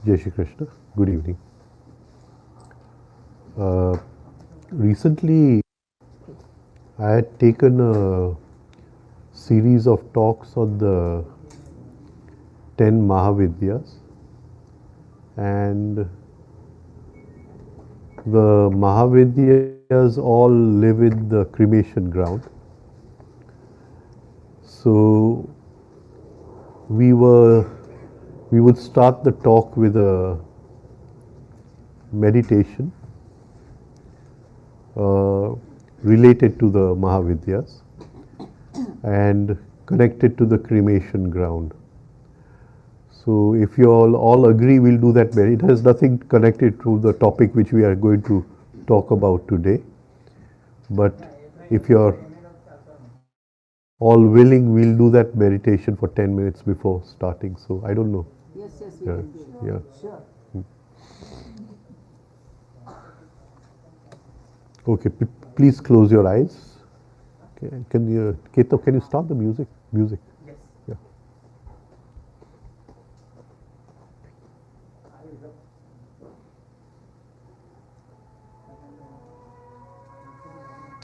Jai Shri Krishna. Good evening. Recently, I had taken a series of talks on the 10 Mahavidyas, and the Mahavidyas all live in the cremation ground. So we were we would start the talk with a meditation uh, related to the Mahavidyas and connected to the cremation ground. So if you all agree, we'll do that. It has nothing connected to the topic which we are going to talk about today. But if you're all willing, we'll do that meditation for 10 minutes before starting. So I don't know. Yes, we Yeah, can do it. yeah. Sure. Okay, please close your eyes. Okay, can you, Keto, can you start the music? Music. Yes. Yeah.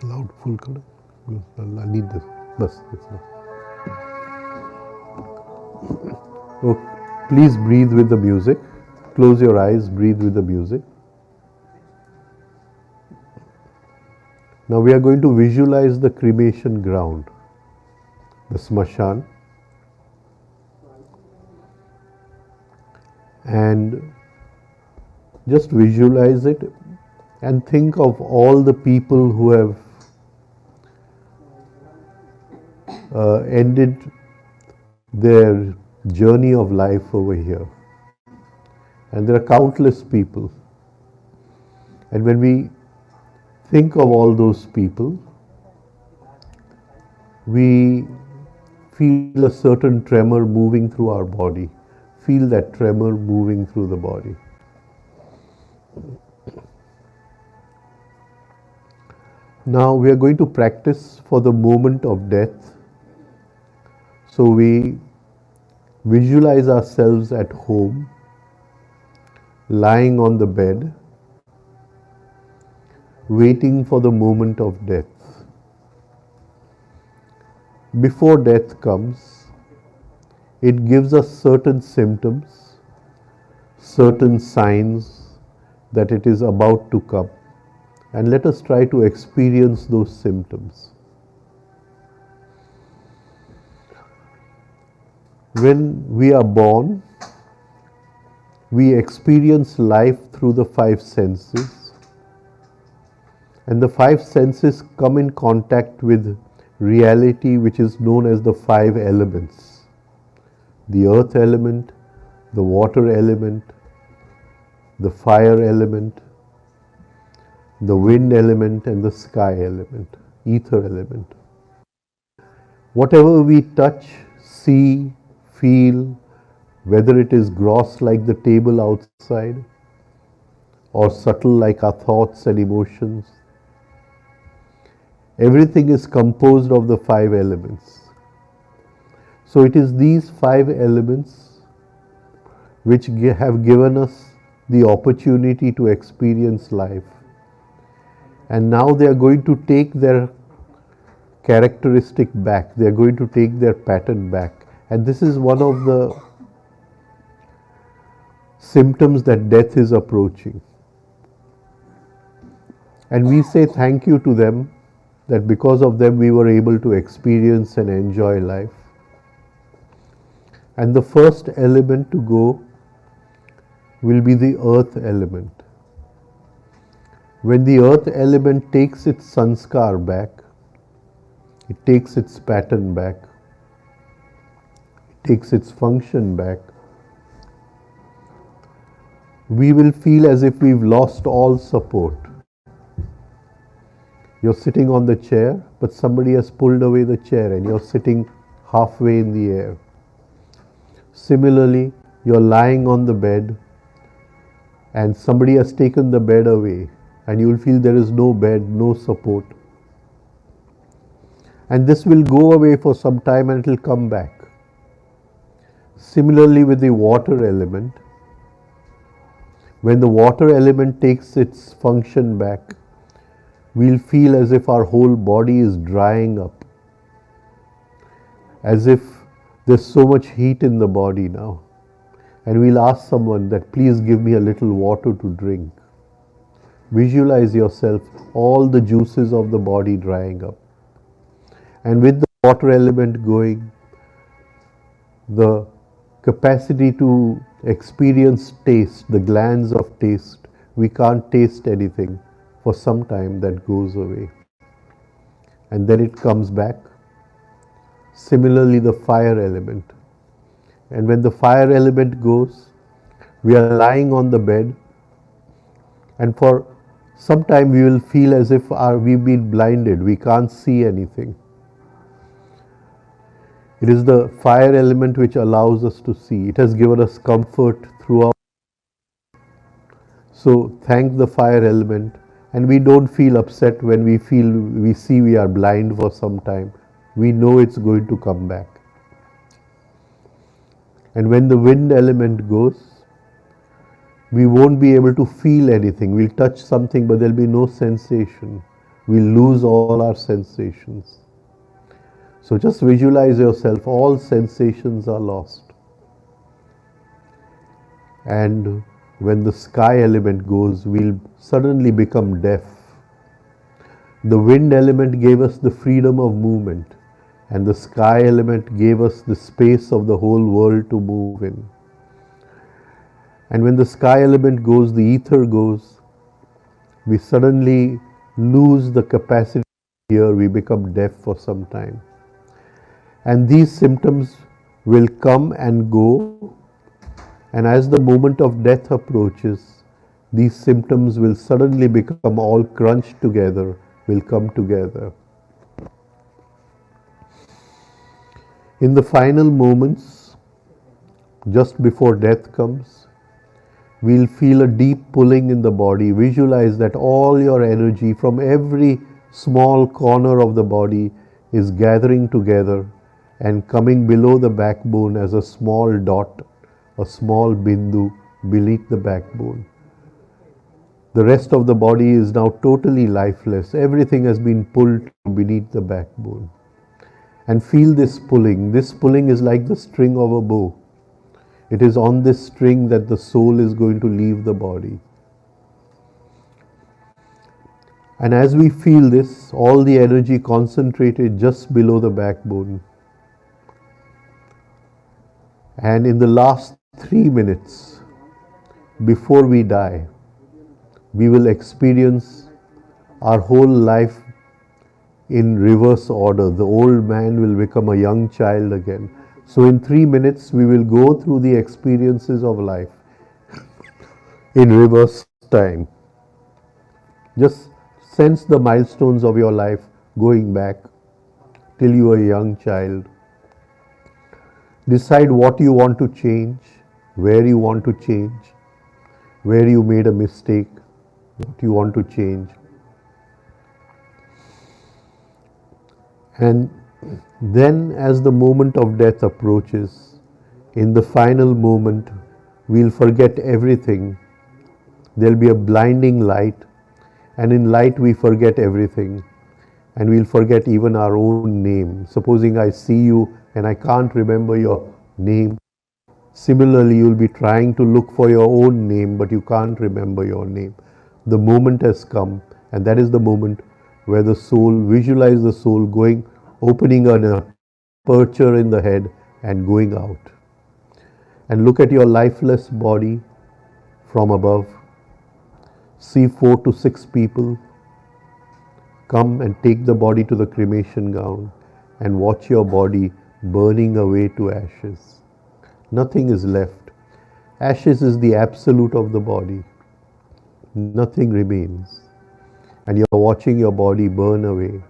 Loud, full color. I need this. Bus. That's enough. Oh, please breathe with the music. Close your eyes, breathe with the music. Now we are going to visualize the cremation ground, the smashan, and just visualize it and think of all the people who have ended their journey of life over here. And there are countless people. And when we think of all those people, we feel a certain tremor moving through our body. Feel that tremor moving through the body. Now we are going to practice for the moment of death. So we visualize ourselves at home, lying on the bed, waiting for the moment of death. Before death comes, it gives us certain symptoms, certain signs that it is about to come. And let us try to experience those symptoms. When we are born, we experience life through the five senses. And the five senses come in contact with reality, which is known as the five elements: the earth element, the water element, the fire element, the wind element, and the sky element, ether element. Whatever we touch, see, feel, whether it is gross like the table outside or subtle like our thoughts and emotions, everything is composed of the five elements. So it is these five elements which have given us the opportunity to experience life. And now they are going to take their characteristic back. They are going to take their pattern back. And this is one of the symptoms that death is approaching. And we say thank you to them, that because of them we were able to experience and enjoy life. And the first element to go will be the earth element. When the earth element takes its sanskar back, it takes its pattern back, it takes its function back, we will feel as if we've lost all support. You're sitting on the chair, but somebody has pulled away the chair and you're sitting halfway in the air. Similarly, you're lying on the bed and somebody has taken the bed away and you will feel there is no bed, no support. And this will go away for some time and it will come back. Similarly with the water element, When the water element takes its function back, we'll feel as if our whole body is drying up, as if there's so much heat in the body now. And we'll ask someone that, please give me a little water to drink. Visualize yourself, all the juices of the body drying up. And with the water element going, the capacity to experience taste, the glands of taste, we can't taste anything for some time, that goes away. And then it comes back. Similarly, the fire element. And when the fire element goes, we are lying on the bed, and for some time we will feel as if we've been blinded, we can't see anything. It is the fire element which allows us to see. It has given us comfort throughout. So thank the fire element, and we don't feel upset when we see we are blind for some time. We know it's going to come back. And when the wind element goes, we won't be able to feel anything. We'll touch something, but there'll be no sensation. We'll lose all our sensations. So just visualize yourself, all sensations are lost. And when the sky element goes, we'll suddenly become deaf. The wind element gave us the freedom of movement, and the sky element gave us the space of the whole world to move in. And when the sky element goes, the ether goes, we suddenly lose the capacity to hear, we become deaf for some time. And these symptoms will come and go, and as the moment of death approaches, these symptoms will suddenly become all crunched together, will come together. In the final moments, just before death comes, we'll feel a deep pulling in the body. Visualize that all your energy from every small corner of the body is gathering together and coming below the backbone as a small dot, a small bindu beneath the backbone. The rest of the body is now totally lifeless. Everything has been pulled beneath the backbone. And feel this pulling. This pulling is like the string of a bow. It is on this string that the soul is going to leave the body. And as we feel this, all the energy concentrated just below the backbone. And in the last 3 minutes, before we die, we will experience our whole life in reverse order. The old man will become a young child again. So in 3 minutes, we will go through the experiences of life in reverse time. Just sense the milestones of your life going back till you were a young child. Decide what you want to change, where you want to change, where you made a mistake, what you want to change. And then as the moment of death approaches, in the final moment, we'll forget everything. There'll be a blinding light, and in light we forget everything. And we'll forget even our own name. Supposing I see you and I can't remember your name. Similarly, you'll be trying to look for your own name, but you can't remember your name. The moment has come, and that is the moment where the soul, visualize the soul going, opening an aperture in the head and going out. And look at your lifeless body from above. See 4 to 6 people come and take the body to the cremation ground and watch your body burning away to ashes. Nothing is left. Ashes is the absolute of the body. Nothing remains. And you're watching your body burn away.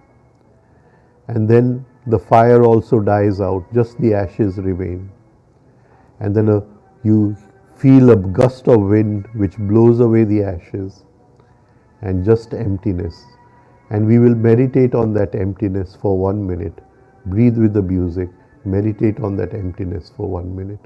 And then the fire also dies out, just the ashes remain. And then you feel a gust of wind which blows away the ashes, and just emptiness. And we will meditate on that emptiness for 1 minute. Breathe with the music. Meditate on that emptiness for 1 minute.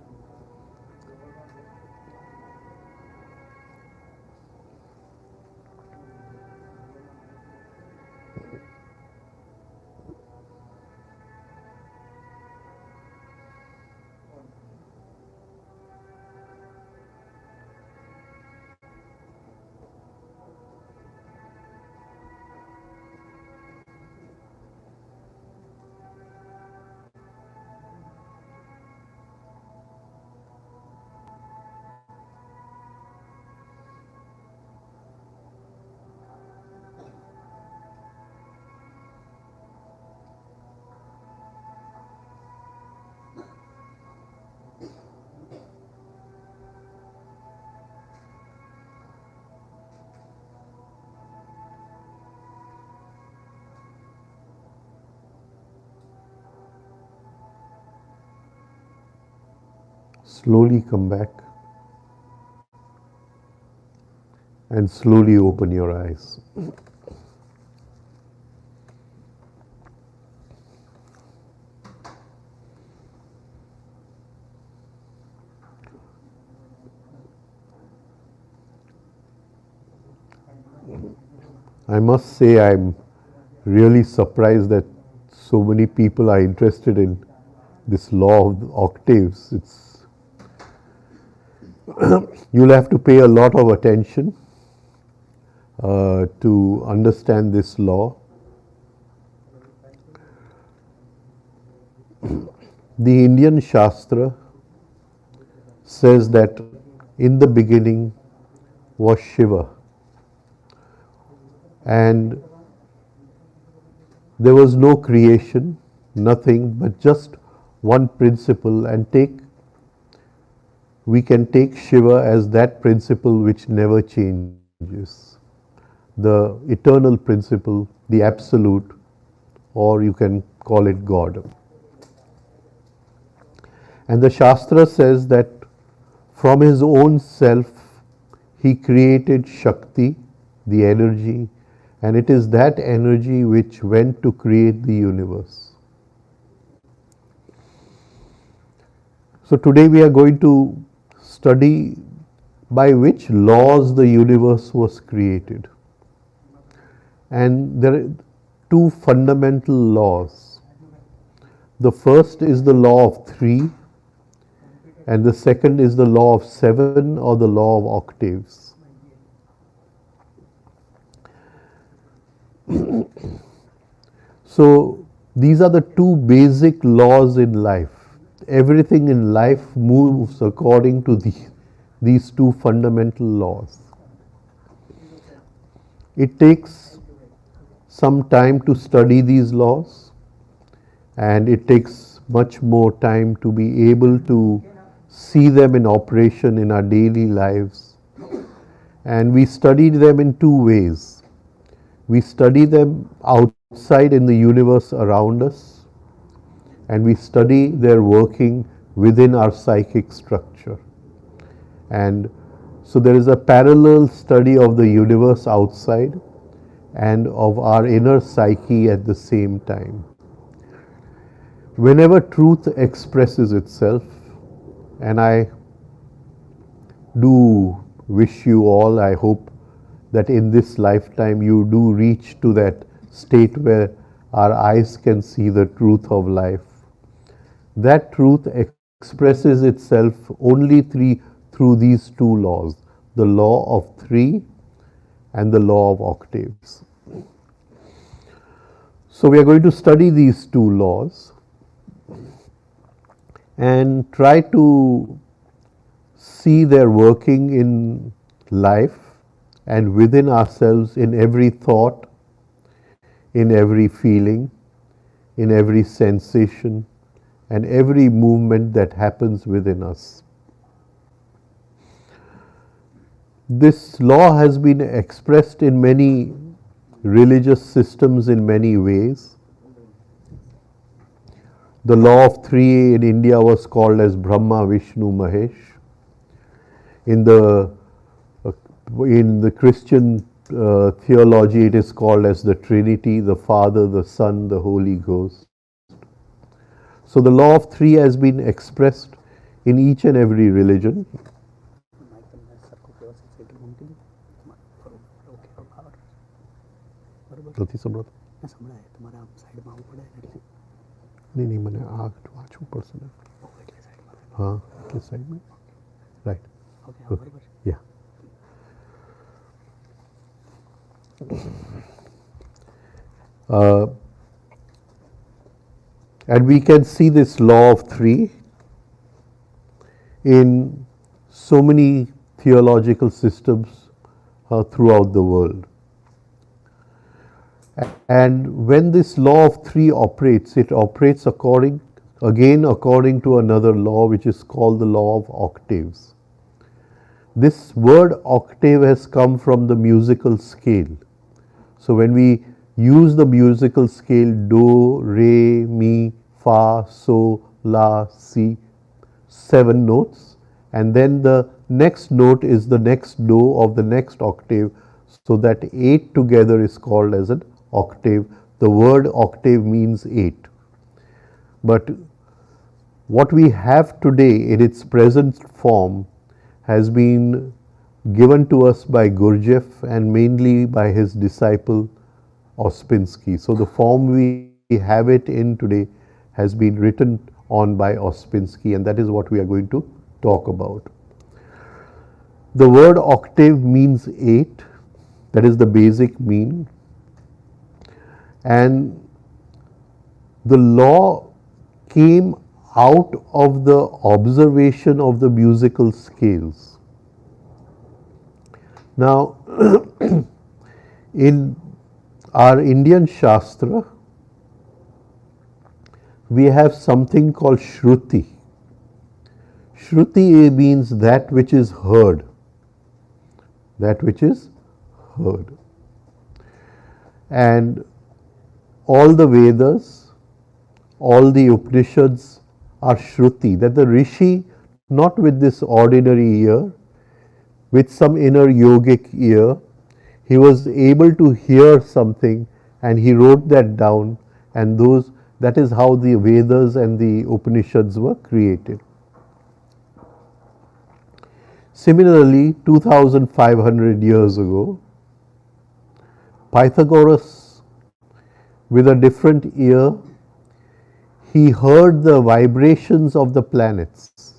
Slowly come back and slowly open your eyes. I must say I'm really surprised that so many people are interested in this law of the octaves. You'll have to pay a lot of attention to understand this law. The Indian Shastra says that in the beginning was Shiva, and there was no creation, nothing but just one principle, and we can take Shiva as that principle which never changes, the eternal principle, the absolute, or you can call it God. And the Shastra says that from his own self he created Shakti, the energy, and it is that energy which went to create the universe. So today we are going to study by which laws the universe was created. And there are two fundamental laws. The first is the law of three, and the second is the law of seven, or the law of octaves. So these are the two basic laws in life. Everything in life moves according to these two fundamental laws. It takes some time to study these laws, and it takes much more time to be able to see them in operation in our daily lives. And we studied them in two ways. We study them outside in the universe around us, and we study their working within our psychic structure. And so there is a parallel study of the universe outside and of our inner psyche at the same time. Whenever truth expresses itself, and I do wish you all, I hope that in this lifetime you do reach to that state where our eyes can see the truth of life. That truth expresses itself only through these two laws, the law of three and the law of octaves. So we are going to study these two laws and try to see their working in life and within ourselves, in every thought, in every feeling, in every sensation, and every movement that happens within us. This law has been expressed in many religious systems in many ways. The law of three in India was called as Brahma, Vishnu, Mahesh. In the Christian theology, it is called as the Trinity, the Father, the Son, the Holy Ghost. So the law of three has been expressed in each and every religion. नहीं मैंने आँख ऊपर से हाँ किस side में right या and we can see this law of three in so many theological systems throughout the world. And when this law of three operates, it operates according to another law, which is called the law of octaves. This word octave has come from the musical scale. So when we use the musical scale do, re, mi, fa, so, la, si, 7 notes, and then the next note is the next do of the next octave, so that 8 together is called as an octave. The word octave means 8. But what we have today in its present form has been given to us by Gurdjieff and mainly by his disciple Ospinski. So the form we have it in today has been written on by Ospinski, and that is what we are going to talk about. The word octave means 8. That is the basic meaning. And the law came out of the observation of the musical scales. Now, in our Indian Shastra, we have something called Shruti. Shruti means that which is heard. That which is heard. And all the Vedas, all the Upanishads are Shruti, that the Rishi, not with this ordinary ear, with some inner yogic ear, he was able to hear something and he wrote that down, and that is how the Vedas and the Upanishads were created. Similarly, 2500 years ago, Pythagoras, with a different ear, he heard the vibrations of the planets.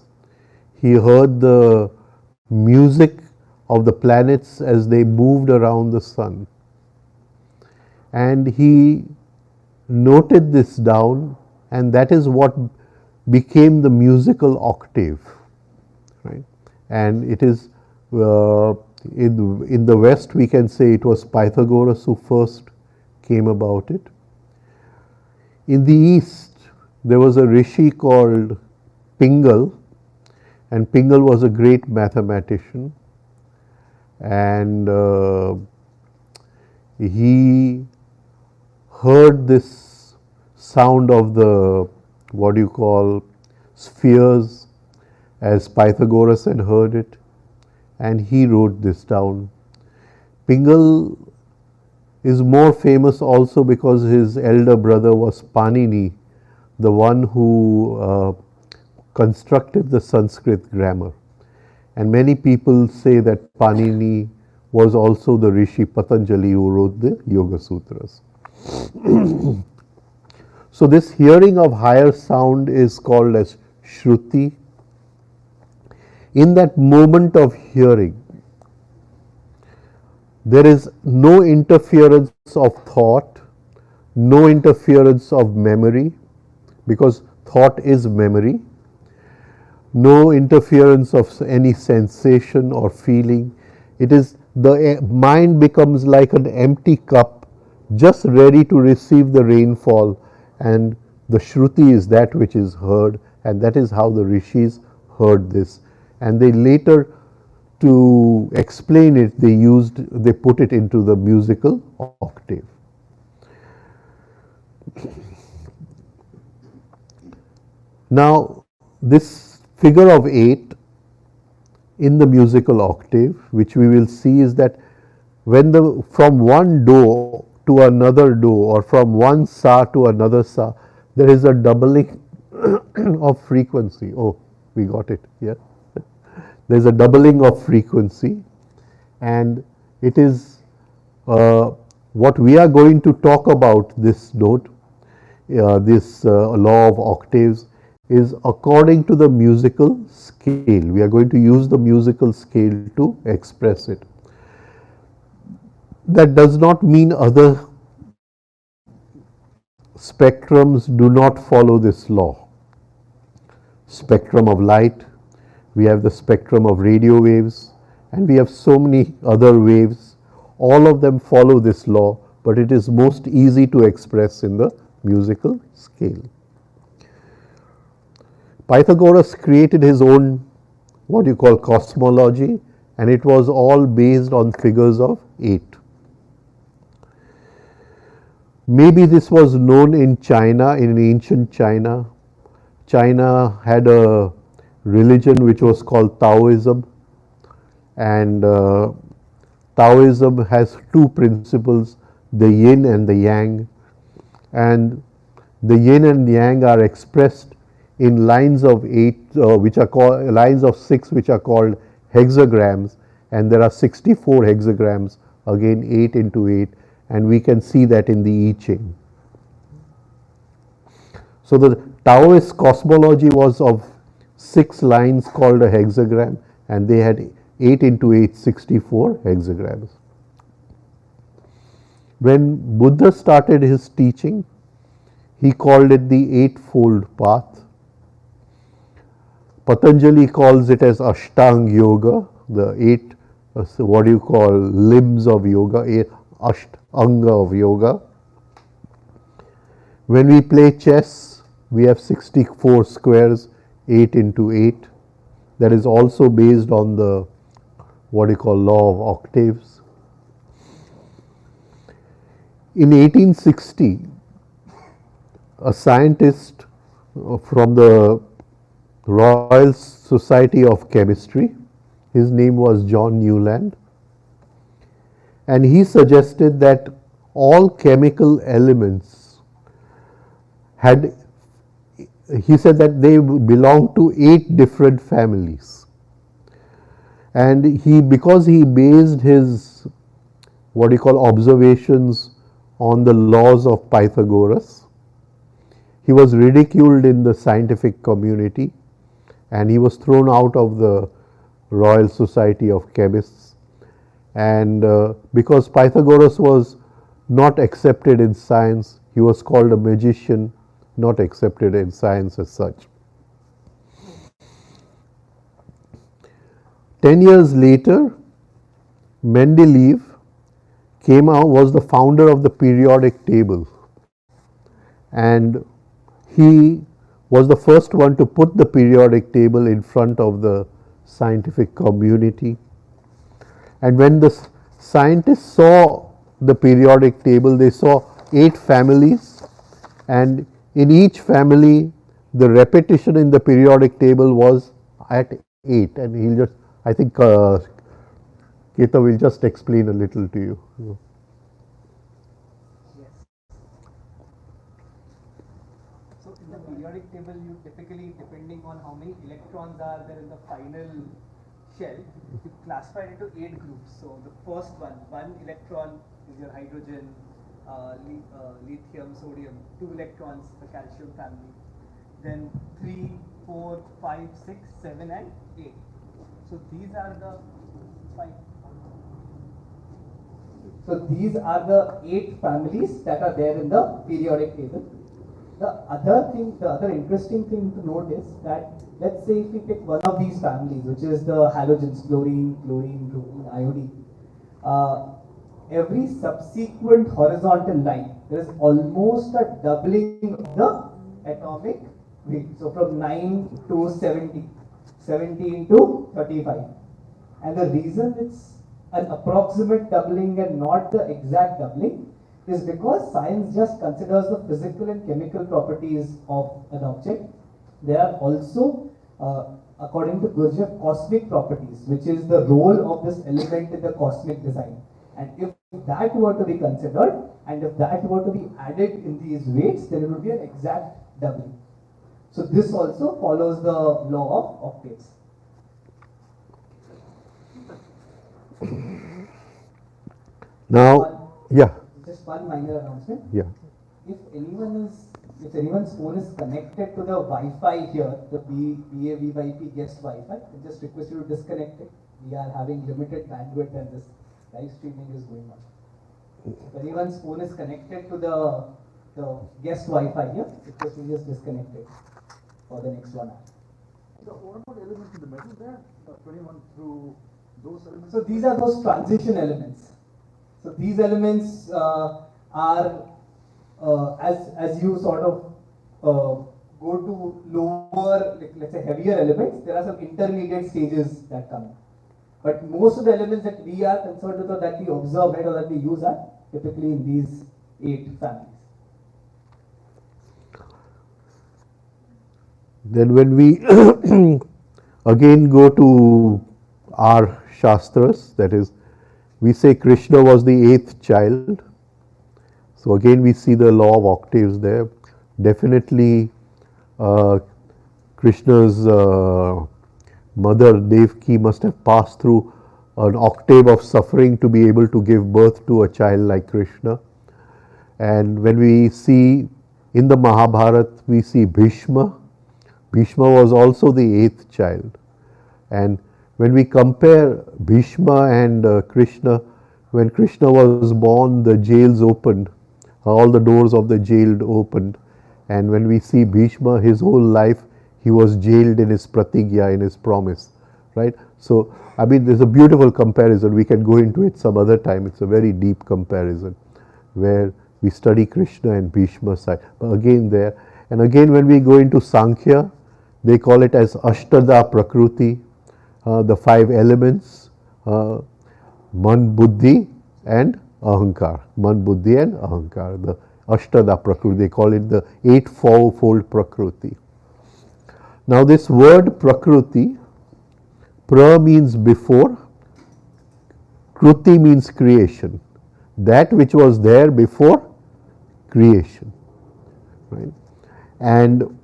He heard the music of the planets as they moved around the sun. And he noted this down, and that is what became the musical octave. Right? And it is, in the West, we can say it was Pythagoras who first came about it. In the East, there was a rishi called Pingal, and Pingal was a great mathematician, and he heard this sound of the, what you call, spheres, as Pythagoras had heard it, and he wrote this down. Pingal is more famous also because his elder brother was Panini, the one who constructed the Sanskrit grammar. And many people say that Panini was also the Rishi Patanjali who wrote the Yoga Sutras. So this hearing of higher sound is called as Shruti. In that moment of hearing, there is no interference of thought, no interference of memory, because thought is memory, no interference of any sensation or feeling. It is, the mind becomes like an empty cup, just ready to receive the rainfall, and the Shruti is that which is heard, and that is how the rishis heard this. And they later, to explain it, they put it into the musical octave. Now, this figure of 8 in the musical octave, which we will see, is that when from one do to another do, or from one sa to another sa, there is a doubling of frequency. Oh, we got it here. There is a doubling of frequency, and it is what we are going to talk about. This note, this law of octaves, is according to the musical scale. We are going to use the musical scale to express it. That does not mean other spectrums do not follow this law. Spectrum of light, we have the spectrum of radio waves, and we have so many other waves. All of them follow this law, but it is most easy to express in the musical scale. Pythagoras created his own, what you call, cosmology, and it was all based on figures of 8. Maybe this was known in China, in ancient China. China had a religion which was called Taoism, and Taoism has two principles, the yin and the yang, and the yin and yang are expressed in lines of 8, which are called lines of 6, which are called hexagrams, and there are 64 hexagrams, again 8 into 8, and we can see that in the I Ching. So the Taoist cosmology was of 6 lines called a hexagram, and they had 8 into 8, 64 hexagrams. When Buddha started his teaching, he called it the Eightfold Path. Patanjali calls it as Ashtanga Yoga, the 8, what do you call, limbs of yoga, 8 Ashtanga of yoga. When we play chess, we have 64 squares, 8 into 8. That is also based on the, what you call, Law of Octaves. In 1860, a scientist from the Royal Society of Chemistry, his name was John Newland, and he suggested that all chemical elements had, he said that they belong to 8 different families. And he, because he based his, what you call, observations on the laws of Pythagoras, he was ridiculed in the scientific community, and he was thrown out of the Royal Society of Chemists. And because Pythagoras was not accepted in science, he was called a magician, not accepted in science as such. 10 years later, Mendeleev came out, was the founder of the periodic table, and he was the first one to put the periodic table in front of the scientific community. And when the scientists saw the periodic table, they saw 8 families, and in each family the repetition in the periodic table was at 8. And he'll just, I think Keta will just explain a little to you. Yes. So in the periodic table, you typically, depending on how many electrons are there in the final shell, you classify it into 8 groups. So the first one electron is your hydrogen, lithium, sodium, 2 electrons, the calcium family. Then 3, 4, 5, 6, 7, and 8. So these are the 5. So these are the 8 families that are there in the periodic table. The other interesting thing to note is that, let's say if we pick one of these families, which is the halogens, chlorine, bromine, iodine, every subsequent horizontal line, there is almost a doubling of the atomic weight. So from 9 to 70, 17 to 35. And the reason it's an approximate doubling and not the exact doubling is because science just considers the physical and chemical properties of an object. There are also, according to Gurdjieff, cosmic properties, which is the role of this element in the cosmic design. And if that were to be considered, and if that were to be added in these weights, then it would be an exact doubling. So this also follows the law of octaves. Now, yeah. Just one minor announcement. Yeah. If anyone's phone is connected to the Wi-Fi here, the BAVYP guest Wi-Fi, I just request you to disconnect it. We are having limited bandwidth and this live streaming is going on. If anyone's phone is connected to the guest Wi-Fi here, request you just disconnect it for the next 1 hour. So what about elements in the middle there? 21 through those elements? So these are those transition elements. So these elements are as you sort of go to lower, like, let's say heavier elements, there are some intermediate stages that come in. But most of the elements that we are concerned with or that we observe, right, or that we use are typically in these 8 families. Then when we Again, go to our Shastras, that is, we say Krishna was the eighth child. So again, we see the law of octaves there. Definitely, uh, Krishna's mother Devaki must have passed through an octave of suffering to be able to give birth to a child like Krishna. And when we see in the Mahabharata, we see Bhishma. Bhishma was also the eighth child. And when we compare Bhishma and Krishna, when Krishna was born, the jails opened, all the doors of the jail opened. And when we see Bhishma, his whole life, he was jailed in his pratigya, in his promise, right? So, I mean, there's a beautiful comparison. We can go into it some other time. It's a very deep comparison where we study Krishna and Bhishma side. But again there, and again when we go into Sankhya, they call it as Ashtada Prakruti, the five elements, Man, Buddhi and Ahankar. Man, Buddhi and Ahankar, the Ashtada Prakriti. They call it the eightfold Prakriti. Now this word Prakriti, pra means before, kruti means creation. That which was there before creation, right? And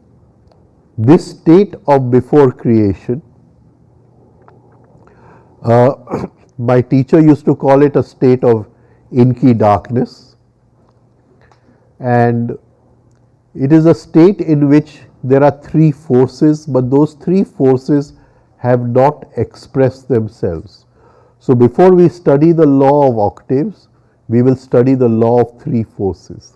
this state of before creation, my teacher used to call it a state of inky darkness, and it is a state in which there are three forces, but those three forces have not expressed themselves. So before we study the law of octaves, we will study the law of three forces.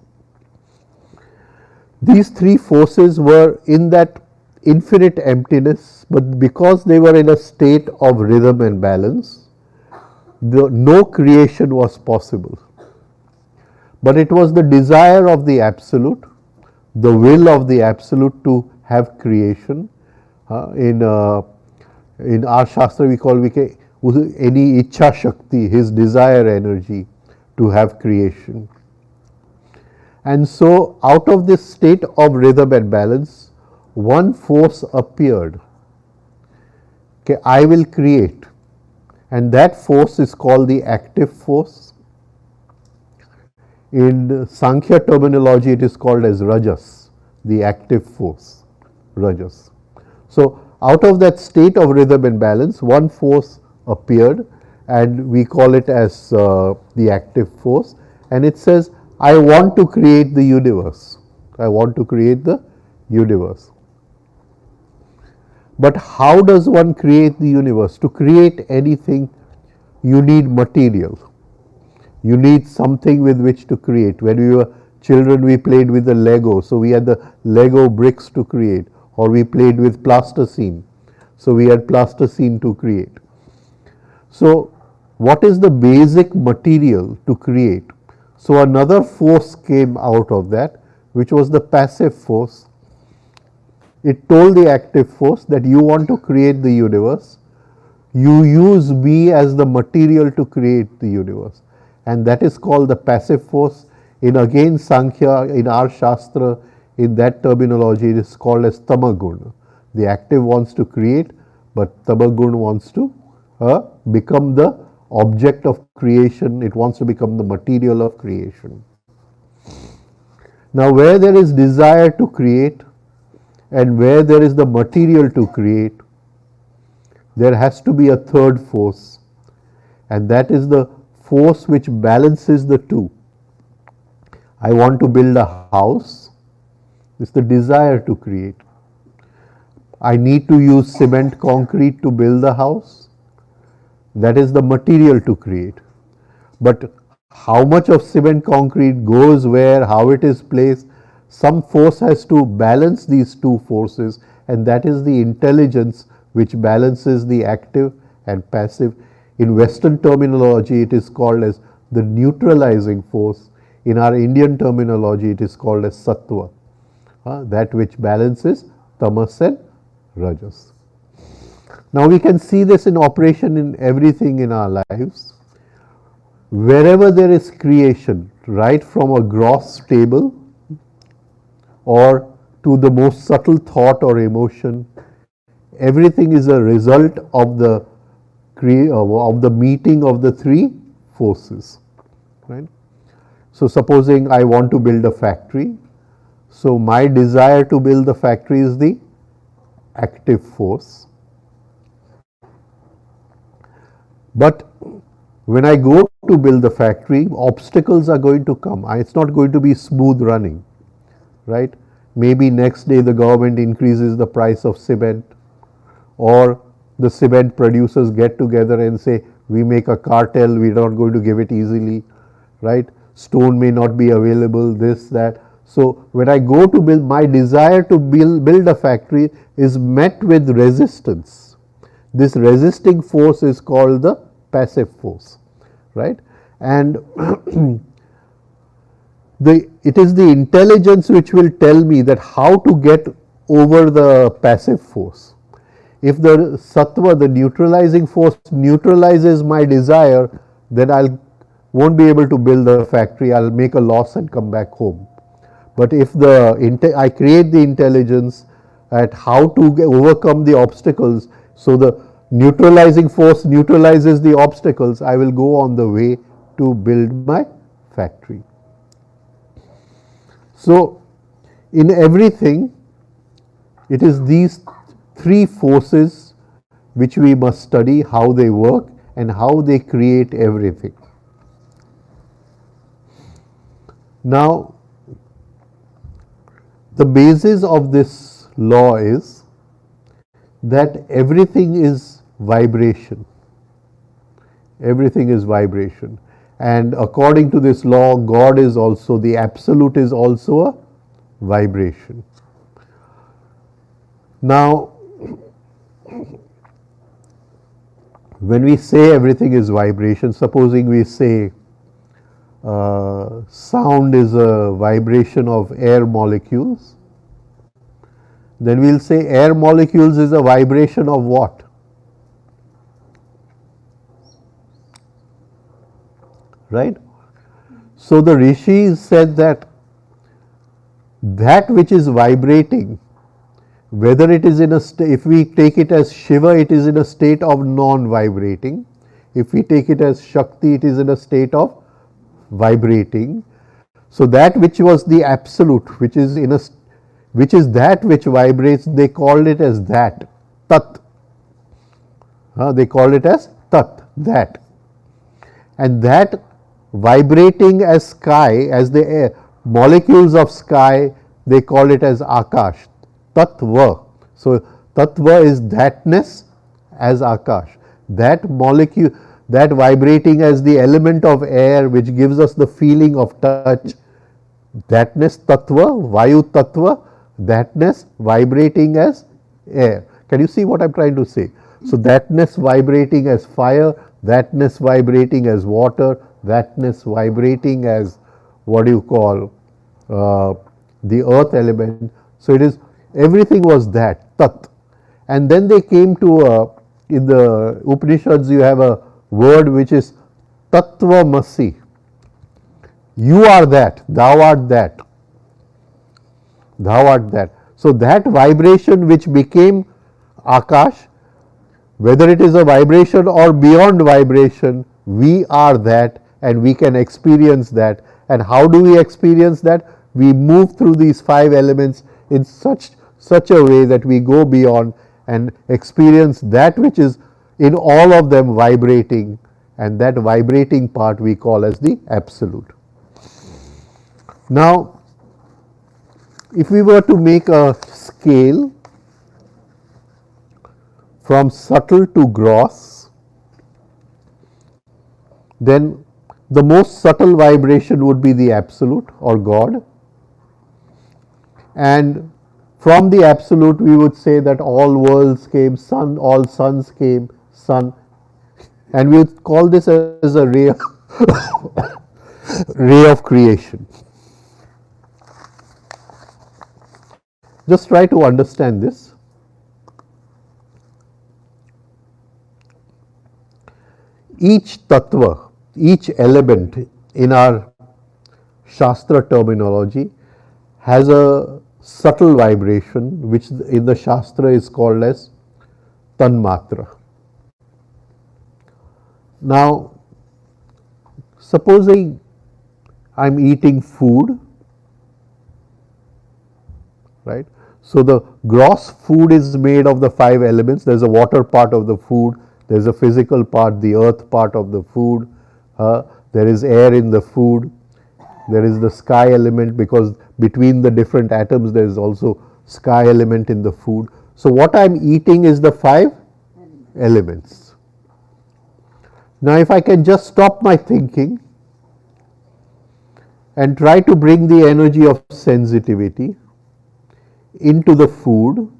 These three forces were in that infinite emptiness, but because they were in a state of rhythm and balance, no creation was possible. But it was the desire of the Absolute, the will of the Absolute to have creation. In our Shastra we call any Ichha Shakti, his desire energy to have creation. And so out of this state of rhythm and balance, one force appeared. Okay, I will create. And that force is called the active force. In Sankhya terminology, it is called as Rajas, the active force, Rajas. So out of that state of rhythm and balance, one force appeared, and we call it as the active force. And it says, I want to create the universe. I want to create the universe. But how does one create the universe? To create anything, you need material. You need something with which to create. When we were children, we played with the Lego. So we had the Lego bricks to create. Or we played with plasticine. So we had plasticine to create. So what is the basic material to create? So another force came out of that, which was the passive force. It told the active force that you want to create the universe. You use me as the material to create the universe. And that is called the passive force. In again Sankhya, in our Shastra, in that terminology, it is called as Tamaguna. The active wants to create, but Tamaguna wants to become the object of creation. It wants to become the material of creation. Now, where there is desire to create and where there is the material to create, there has to be a third force, and that is the force which balances the two. I want to build a house. It's the desire to create. I need to use cement concrete to build the house. That is the material to create. But how much of cement concrete goes where, how it is placed, some force has to balance these two forces, and that is the intelligence which balances the active and passive. In Western terminology, it is called as the neutralizing force. In our Indian terminology, it is called as Satwa, that which balances Tamas and Rajas. Now we can see this in operation in everything in our lives. Wherever there is creation, right from a gross table or to the most subtle thought or emotion, everything is a result of the meeting of the three forces, right? So supposing I want to build a factory, so my desire to build the factory is the active force. But when I go to build the factory, obstacles are going to come. It's not going to be smooth running, right? Maybe next day the government increases the price of cement, or the cement producers get together and say, we make a cartel, we're not going to give it easily, right? Stone may not be available, this, that. So when I go to build, my desire to build a factory is met with resistance. This resisting force is called the passive force, right? And it is the intelligence which will tell me that how to get over the passive force. If the Satwa, the neutralizing force, neutralizes my desire, then I won't be able to build the factory. I'll make a loss and come back home. But if I create the intelligence at how to overcome the obstacles, so the neutralizing force neutralizes the obstacles, I will go on the way to build my factory. So in everything, it is these three forces which we must study, how they work and how they create everything. Now, the basis of this law is that everything is vibration. Everything is vibration. And according to this law, God is also, the absolute is also a vibration. Now, when we say everything is vibration, supposing we say sound is a vibration of air molecules, then we'll say air molecules is a vibration of what? Right? So the rishis said that which is vibrating, whether it is in a state, if we take it as Shiva, it is in a state of non-vibrating. If we take it as Shakti, it is in a state of vibrating. So that which was the absolute, which is that which vibrates, they called it as that, Tat. They called it as Tat, that. And that vibrating as sky, as the air, molecules of sky, they call it as Akash, Tatva. So Tatva is thatness as Akash. That molecule, that vibrating as the element of air which gives us the feeling of touch, thatness Tatva, Vayu Tatva, thatness vibrating as air. Can you see what I am trying to say? So thatness vibrating as fire, thatness vibrating as water, thatness vibrating as what do you call the earth element. So it is, everything was that, Tat. And then they came to in the Upanishads you have a word which is Tattvamasi. You are that, thou art that. Thou art that. So that vibration which became Akash, whether it is a vibration or beyond vibration, we are that and we can experience that. And how do we experience that? We move through these five elements in such a way that we go beyond and experience that which is in all of them vibrating, and that vibrating part we call as the absolute. Now, if we were to make a scale from subtle to gross, then the most subtle vibration would be the absolute or God, and from the absolute we would say that all worlds came, sun, all suns came, sun, and we would call this as a ray of creation. Just try to understand this. Each tattva, each element in our Shastra terminology has a subtle vibration which in the Shastra is called as tanmatra. Now, supposing I'm eating food, right? So the gross food is made of the 5 elements. There's a water part of the food, there's a physical part, the earth part of the food, there is air in the food, there is the sky element, because between the different atoms there is also sky element in the food. So what I'm eating is the 5 elements. Now if I can just stop my thinking and try to bring the energy of sensitivity into the food,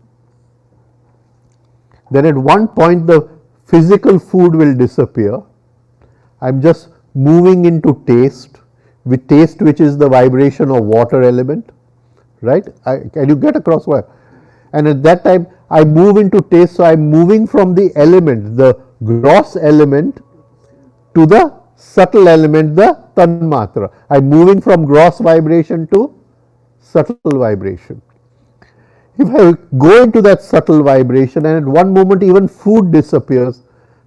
then at one point the physical food will disappear. I'm just moving into taste, with taste which is the vibration of water element, right? Can you get across what? And at that time I move into taste, so I'm moving from the element, the gross element, to the subtle element, the tanmatra. I'm moving from gross vibration to subtle vibration. If I go into that subtle vibration and at one moment even food disappears,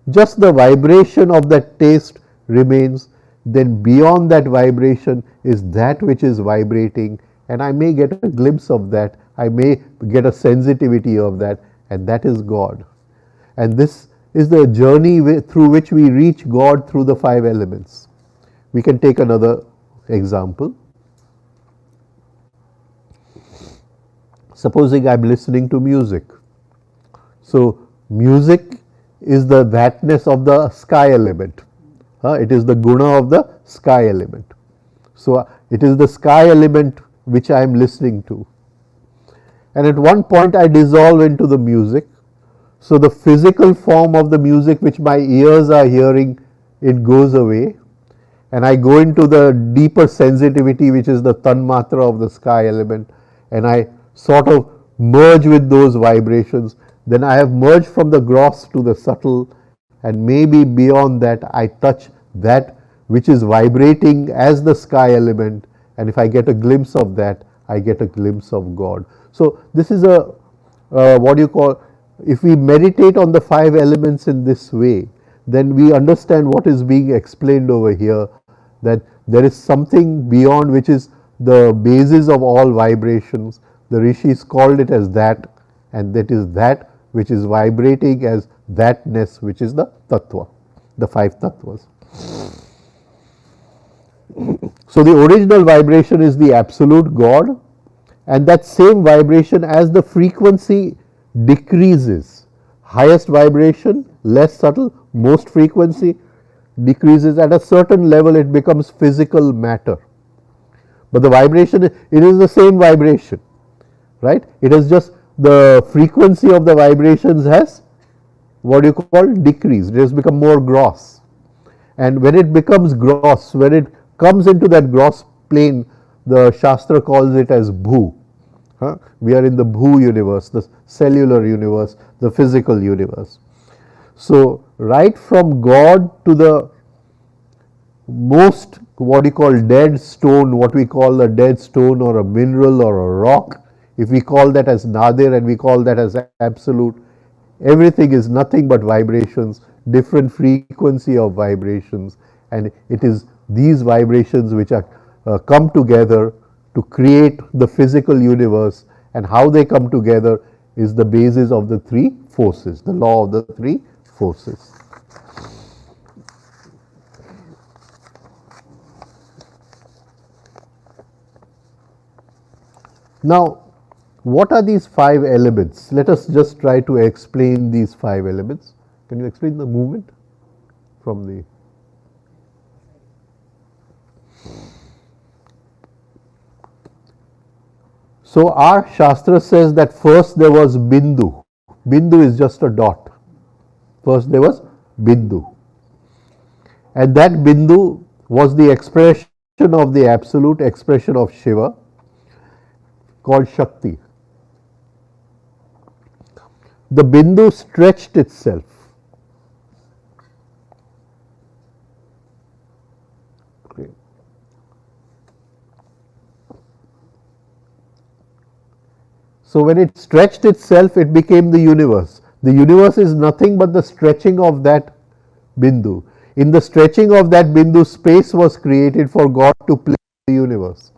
just the vibration of that taste remains, then beyond that vibration is that which is vibrating, and I may get a glimpse of that, I may get a sensitivity of that, and that is God. And this is the journey through which we reach God through the 5 elements. We can take another example. Supposing I'm listening to music. So music is the thatness of the sky element. It is the guna of the sky element. So it is the sky element which I am listening to. And at one point I dissolve into the music. So the physical form of the music which my ears are hearing, it goes away. And I go into the deeper sensitivity which is the tanmatra of the sky element, and I sort of merge with those vibrations. Then I have merged from the gross to the subtle, and maybe beyond that I touch that which is vibrating as the sky element, and if I get a glimpse of that, I get a glimpse of God. So this is a what you call, if we meditate on the 5 elements in this way, then we understand what is being explained over here, that there is something beyond which is the basis of all vibrations. The rishis called it as that, and that is that which is vibrating as thatness, which is the tattva, the 5 tattvas. So the original vibration is the absolute God, and that same vibration, as the frequency decreases, highest vibration, less subtle, most frequency decreases, at a certain level it becomes physical matter. But the vibration, it is the same vibration, right? It is just the frequency of the vibrations has, what you call, decreased. It has become more gross. And when it becomes gross, when it comes into that gross plane, the Shastra calls it as bhu. We are in the bhu universe, the cellular universe, the physical universe. So right from God to the most, what you call, dead stone, what we call a dead stone or a mineral or a rock, if we call that as nadir and we call that as absolute, everything is nothing but vibrations, different frequency of vibrations, and it is these vibrations which are come together to create the physical universe, and how they come together is the basis of the 3 forces, the law of the 3 forces. Now, what are these 5 elements? Let us just try to explain these 5 elements. Can you explain the movement from the... So our Shastra says that first there was Bindu. Bindu is just a dot. First there was Bindu. And that Bindu was the expression of the absolute, expression of Shiva, called Shakti. The Bindu stretched itself. Okay. So when it stretched itself, it became the universe. The universe is nothing but the stretching of that bindu. In the stretching of that bindu, space was created for God to play in the universe.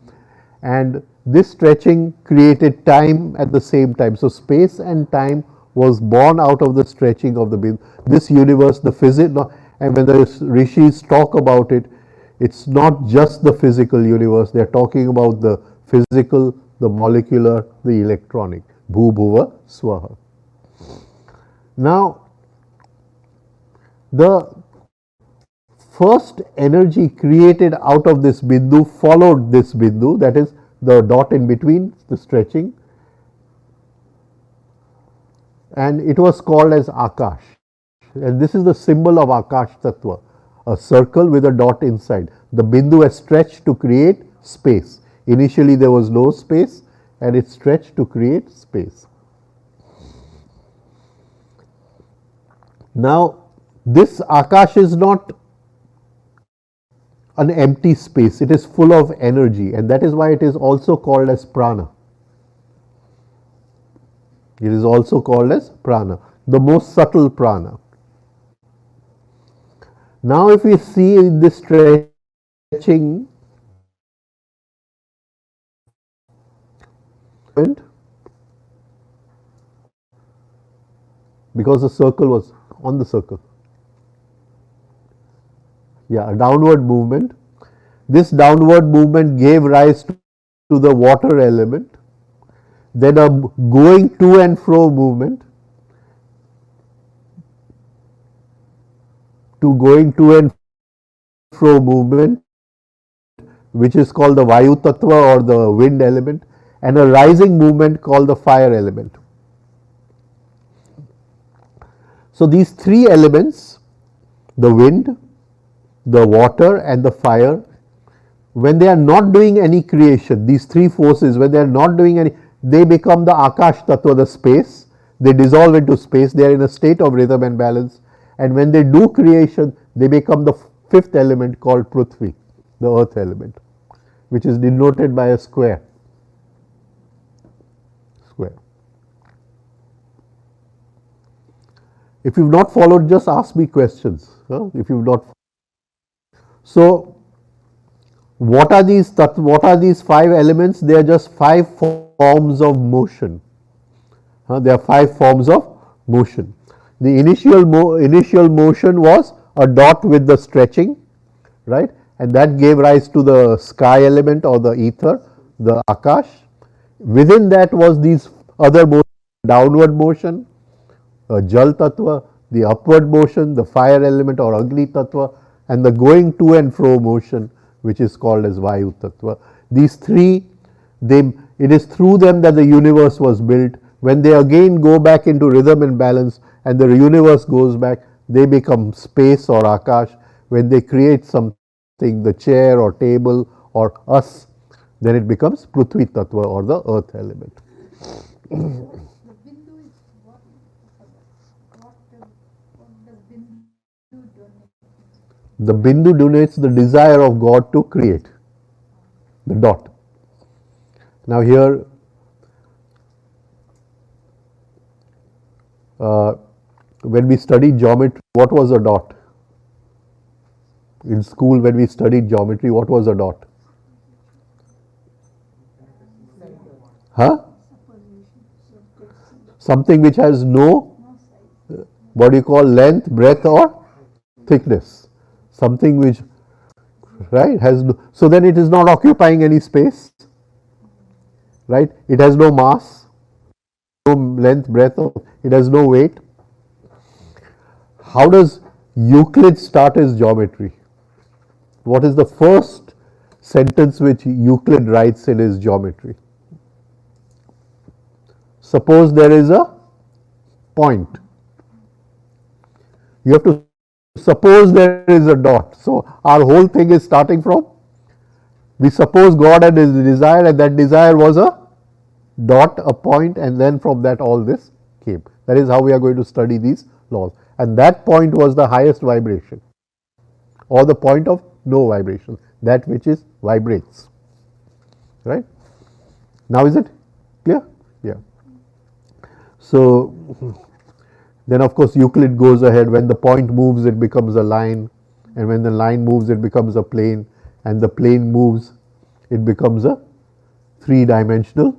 And this stretching created time at the same time. So space and time was born out of the stretching of the bindu. This universe, the physical, and when the rishis talk about it, it's not just the physical universe. They're talking about the physical, the molecular, the electronic. Bhu Bhuva Swaha. Now, the first energy created out of this bindu followed this bindu, that is the dot in between, the stretching, and it was called as Akash. And this is the symbol of Akash Tatva, a circle with a dot inside. The bindu has stretched to create space. Initially there was no space and it stretched to create space. Now, this Akash is not an empty space, it is full of energy, and that is why it is also called as prana. It is also called as prana, the most subtle prana. Now, if we see in this stretching, because the circle was on the circle. Yeah, a downward movement. This downward movement gave rise to the water element. Then a going to and fro movement. To going to and fro movement, which is called the Vayu Tattva or the wind element, and a rising movement called the fire element. So these three elements, the wind, the water and the fire, when they are not doing any creation, these three forces, when they are not doing any, they become the Akash Tattva, the space. They dissolve into space. They are in a state of rhythm and balance. And when they do creation, they become the fifth element called Prithvi, the earth element, which is denoted by a square. Square. If you've not followed, just ask me questions. If you've not. So, what are these five elements? They are just five forms of motion. There are five forms of motion. The initial motion was a dot with the stretching, right? And that gave rise to the sky element or the ether, the Akash. Within that was these other motions, downward motion, Jal Tattva, the upward motion, the fire element or Agni Tattva, and the going to and fro motion, which is called as Vayu Tattva. These three, it is through them that the universe was built. When they again go back into rhythm and balance and the universe goes back, they become space or Akash. When they create something, the chair or table or us, then it becomes Prithvi Tattva or the earth element. The bindu is what does bindu donate? The bindu donates the desire of God to create, the dot. Now here, when we studied geometry, what was a dot? In school, when we studied geometry, what was a dot? Huh? Something which has no, what do you call, length, breadth or thickness. Something which, right, has no, so then it is not occupying any space, right? It has no mass, no length, breadth, it has no weight. How does Euclid start his geometry? What is the first sentence which Euclid writes in his geometry? Suppose there is a point. You have to suppose there is a dot. So our whole thing is starting from, we suppose God had his desire and that desire was a dot, a point, and then from that all this came. That is how we are going to study these laws. And that point was the highest vibration, or the point of no vibration, that which is vibrates. Right? Now is it clear? Yeah. So Then of course Euclid goes ahead, when the point moves it becomes a line, and when the line moves it becomes a plane, and the plane moves it becomes a three-dimensional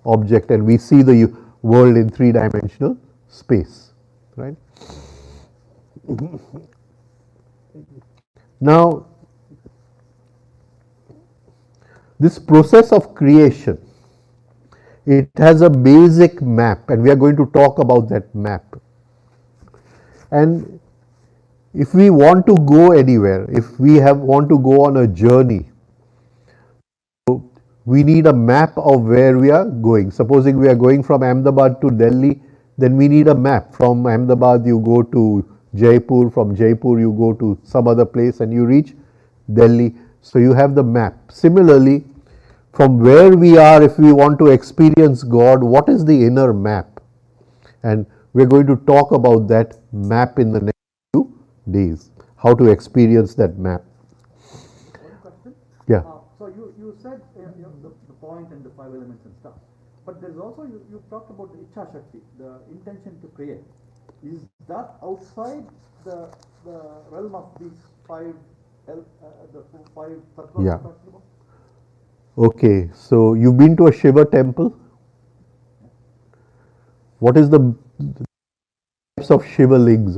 object, and we see the world in three-dimensional space, right? Now, this process of creation, it has a basic map, and we are going to talk about that map. And if we want to go anywhere, if we want to go on a journey, we need a map of where we are going. Supposing we are going from Ahmedabad to Delhi, then we need a map. From Ahmedabad you go to Jaipur, from Jaipur you go to some other place and you reach Delhi. So you have the map. Similarly, from where we are, if we want to experience God, what is the inner map? And we're going to talk about that map in the next few days, how to experience that map. One question. Yeah. So you said the point and the five elements and stuff, but there's also you talked about the Ichha Shakti, the intention to create. Is that outside the realm of these the five tattvas Yeah. you're talking about? Okay, so you've been to a Shiva temple? What is the types of Shiva lings?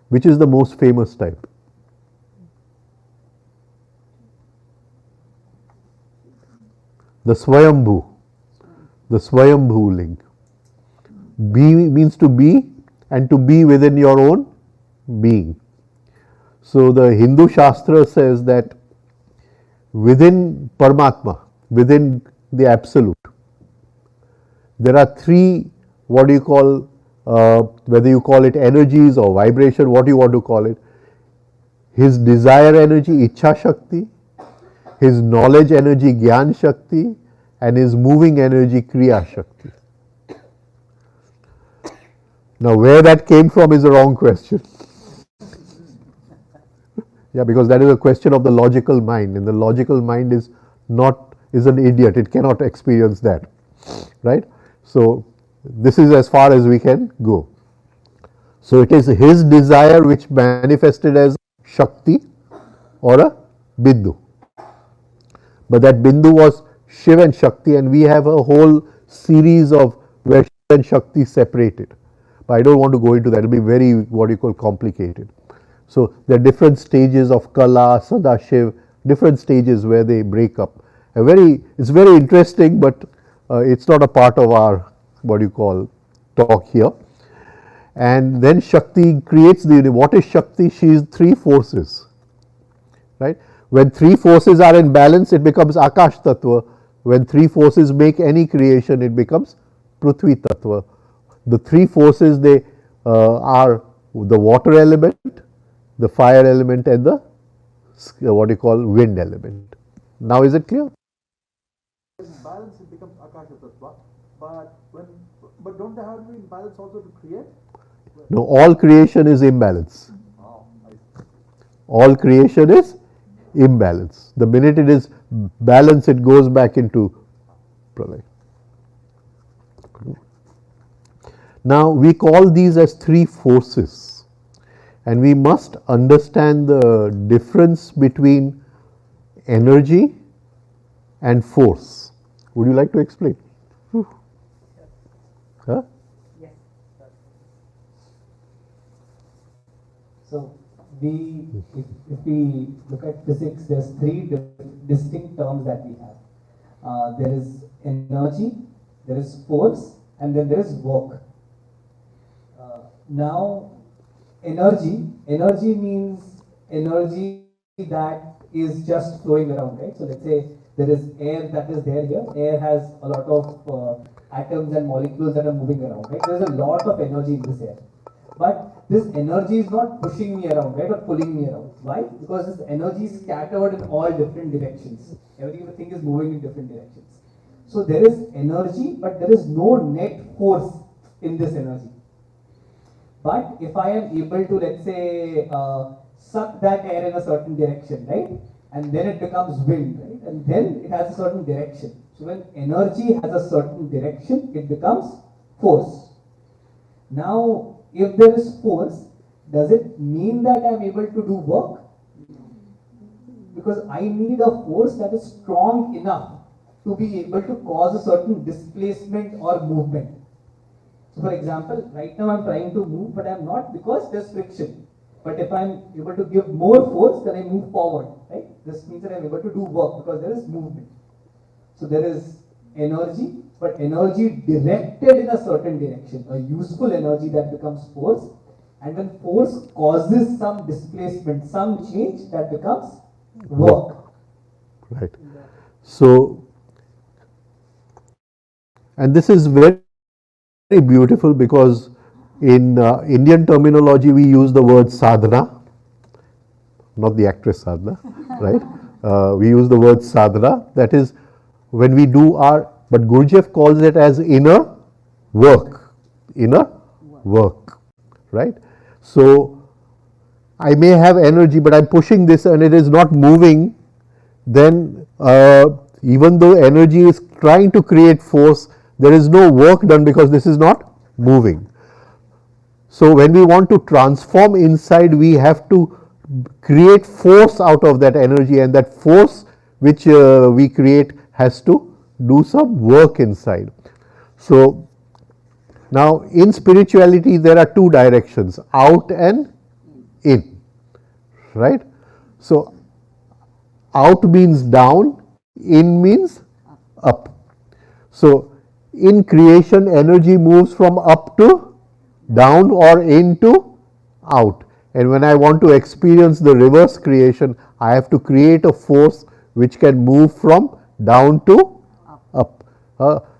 Which is the most famous type? The Swayambhu. The Swayambhu ling. Be means to be, and to be within your own being. So the Hindu Shastra says that within Paramatma, within the Absolute, there are three, what do you call, whether you call it energies or vibration, what you want to call it. His desire energy, Ichha Shakti, his knowledge energy, Gyan Shakti, and his moving energy, Kriya Shakti. Now, where that came from is a wrong question. Yeah, because that is a question of the logical mind, and the logical mind is an idiot. It cannot experience that, right? So this is as far as we can go. So it is his desire which manifested as Shakti or a Bindu. But that Bindu was Shiva and Shakti, and we have a whole series of where Shiva and Shakti separated. But I don't want to go into that. It will be very, what you call, complicated. So there are different stages of Kala, Sadashiv, different stages where they break up. It's very interesting, but it's not a part of our, what you call, talk here. And then Shakti creates the universe. What is Shakti? She is three forces, right? When three forces are in balance, it becomes Akash Tattva. When three forces make any creation, it becomes Prithvi Tattva. The three forces, they are the water element, the fire element, and the what you call wind element. Now is it clear? In balance, it becomes Akasha Tattva. But don't they have to be in balance also to create? No, all creation is imbalance. Oh, I see. All creation is imbalance. The minute it is balance, it goes back into pralay. Now we call these as three forces, and we must understand the difference between energy and force. Would you like to explain? Huh? Yes. So if we look at physics, there's three distinct terms that we have. There is energy, there is force, and then there is work. Now, energy means energy that is just flowing around, right? So let's say there is air that is there here. Air has a lot of atoms and molecules that are moving around, right? There's a lot of energy in this air. But this energy is not pushing me around, right, or pulling me around. Why? Because this energy is scattered in all different directions. Everything is moving in different directions. So there is energy, but there is no net force in this energy. But if I am able to, let's say, suck that air in a certain direction, right, and then it becomes wind, right, and then it has a certain direction. So when energy has a certain direction, it becomes force. Now, if there is force, does it mean that I am able to do work? Because I need a force that is strong enough to be able to cause a certain displacement or movement. So for example, right now I'm trying to move, but I'm not because there's friction. But if I'm able to give more force, then I move forward, right? This means that I'm able to do work because there is movement. So there is energy, but energy directed in a certain direction, a useful energy that becomes force. And when force causes some displacement, some change, that becomes work. Right. So, and this is very beautiful because in Indian terminology we use the word sadhana, not the actress sadhana, right? We use the word sadhana, that is when we do our, but Gurdjieff calls it as inner work, right? So I may have energy, but I'm pushing this and it is not moving, then even though energy is trying to create force, there is no work done because this is not moving. So when we want to transform inside, we have to create force out of that energy, and that force which we create has to do some work inside. So now in spirituality there are two directions, out and in, right? So out means down, in means up. So in creation, energy moves from up to down or into out. And when I want to experience the reverse creation, I have to create a force which can move from down to up.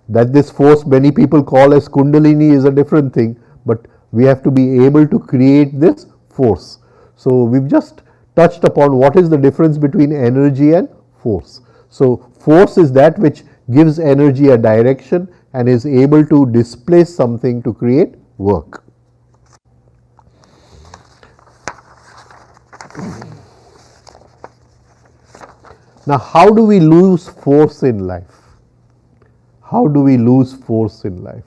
That this force many people call as Kundalini is a different thing, but we have to be able to create this force. So we've just touched upon what is the difference between energy and force. So force is that which gives energy a direction and is able to displace something to create work. Now, how do we lose force in life? How do we lose force in life?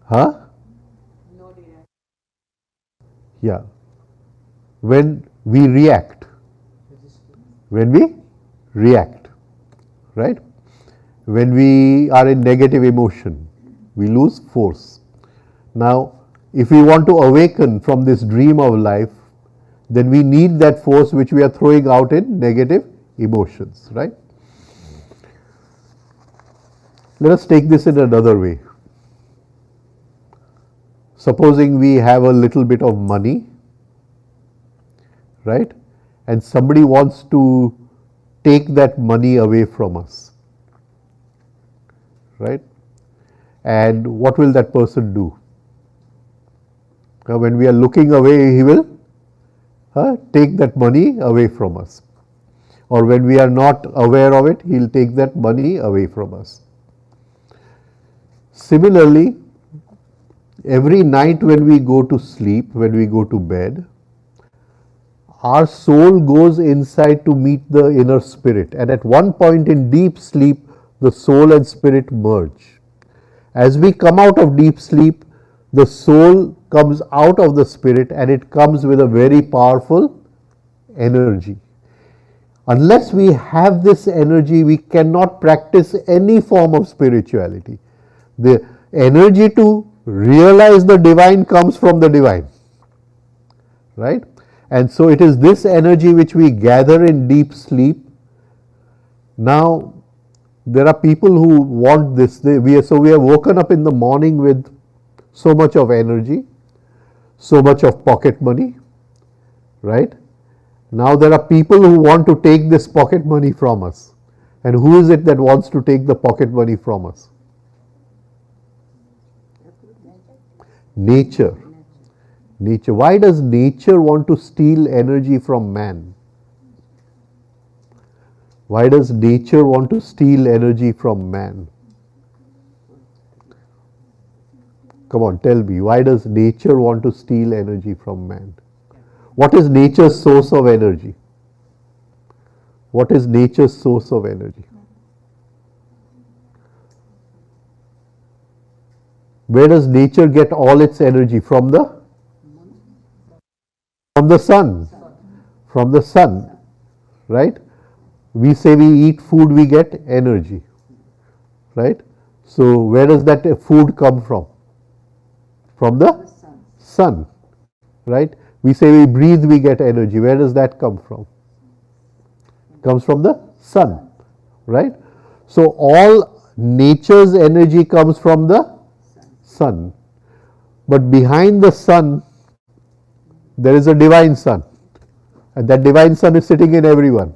Huh? Yeah. When we react. When we react, right? When we are in negative emotion, we lose force. Now, if we want to awaken from this dream of life, then we need that force which we are throwing out in negative emotions, right? Let us take this in another way. Supposing we have a little bit of money, right? And somebody wants to take that money away from us, right? And what will that person do? Now, when we are looking away, he will take that money away from us. Or when we are not aware of it, he'll take that money away from us. Similarly, every night when we go to sleep, when we go to bed, our soul goes inside to meet the inner spirit, and at one point in deep sleep, the soul and spirit merge. As we come out of deep sleep, the soul comes out of the spirit and it comes with a very powerful energy. Unless we have this energy, we cannot practice any form of spirituality. The energy to realize the divine comes from the divine, right? And so it is this energy which we gather in deep sleep. Now, there are people who want this. We are woken up in the morning with so much of energy, so much of pocket money, right? Now there are people who want to take this pocket money from us. And who is it that wants to take the pocket money from us? Nature. Nature. Why does nature want to steal energy from man? Why does nature want to steal energy from man? Come on, tell me. Why does nature want to steal energy from man? What is nature's source of energy? What is nature's source of energy? Where does nature get all its energy? From the sun. From the sun, right? We say we eat food, we get energy, right? So where does that food come from? From the sun, right? We say we breathe, we get energy. Where does that come from? Comes from the sun, right? So all nature's energy comes from the sun. But behind the sun, there is a divine sun. And that divine sun is sitting in everyone.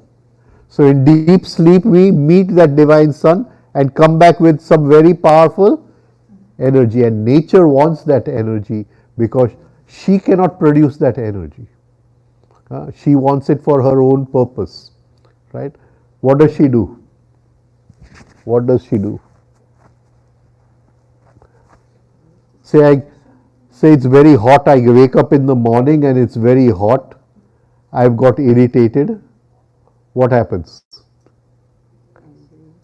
So in deep sleep, we meet that divine sun and come back with some very powerful energy. And nature wants that energy because she cannot produce that energy. She wants it for her own purpose, right? What does she do? What does she do? Say it's very hot. I wake up in the morning and it's very hot. I've got irritated. What happens?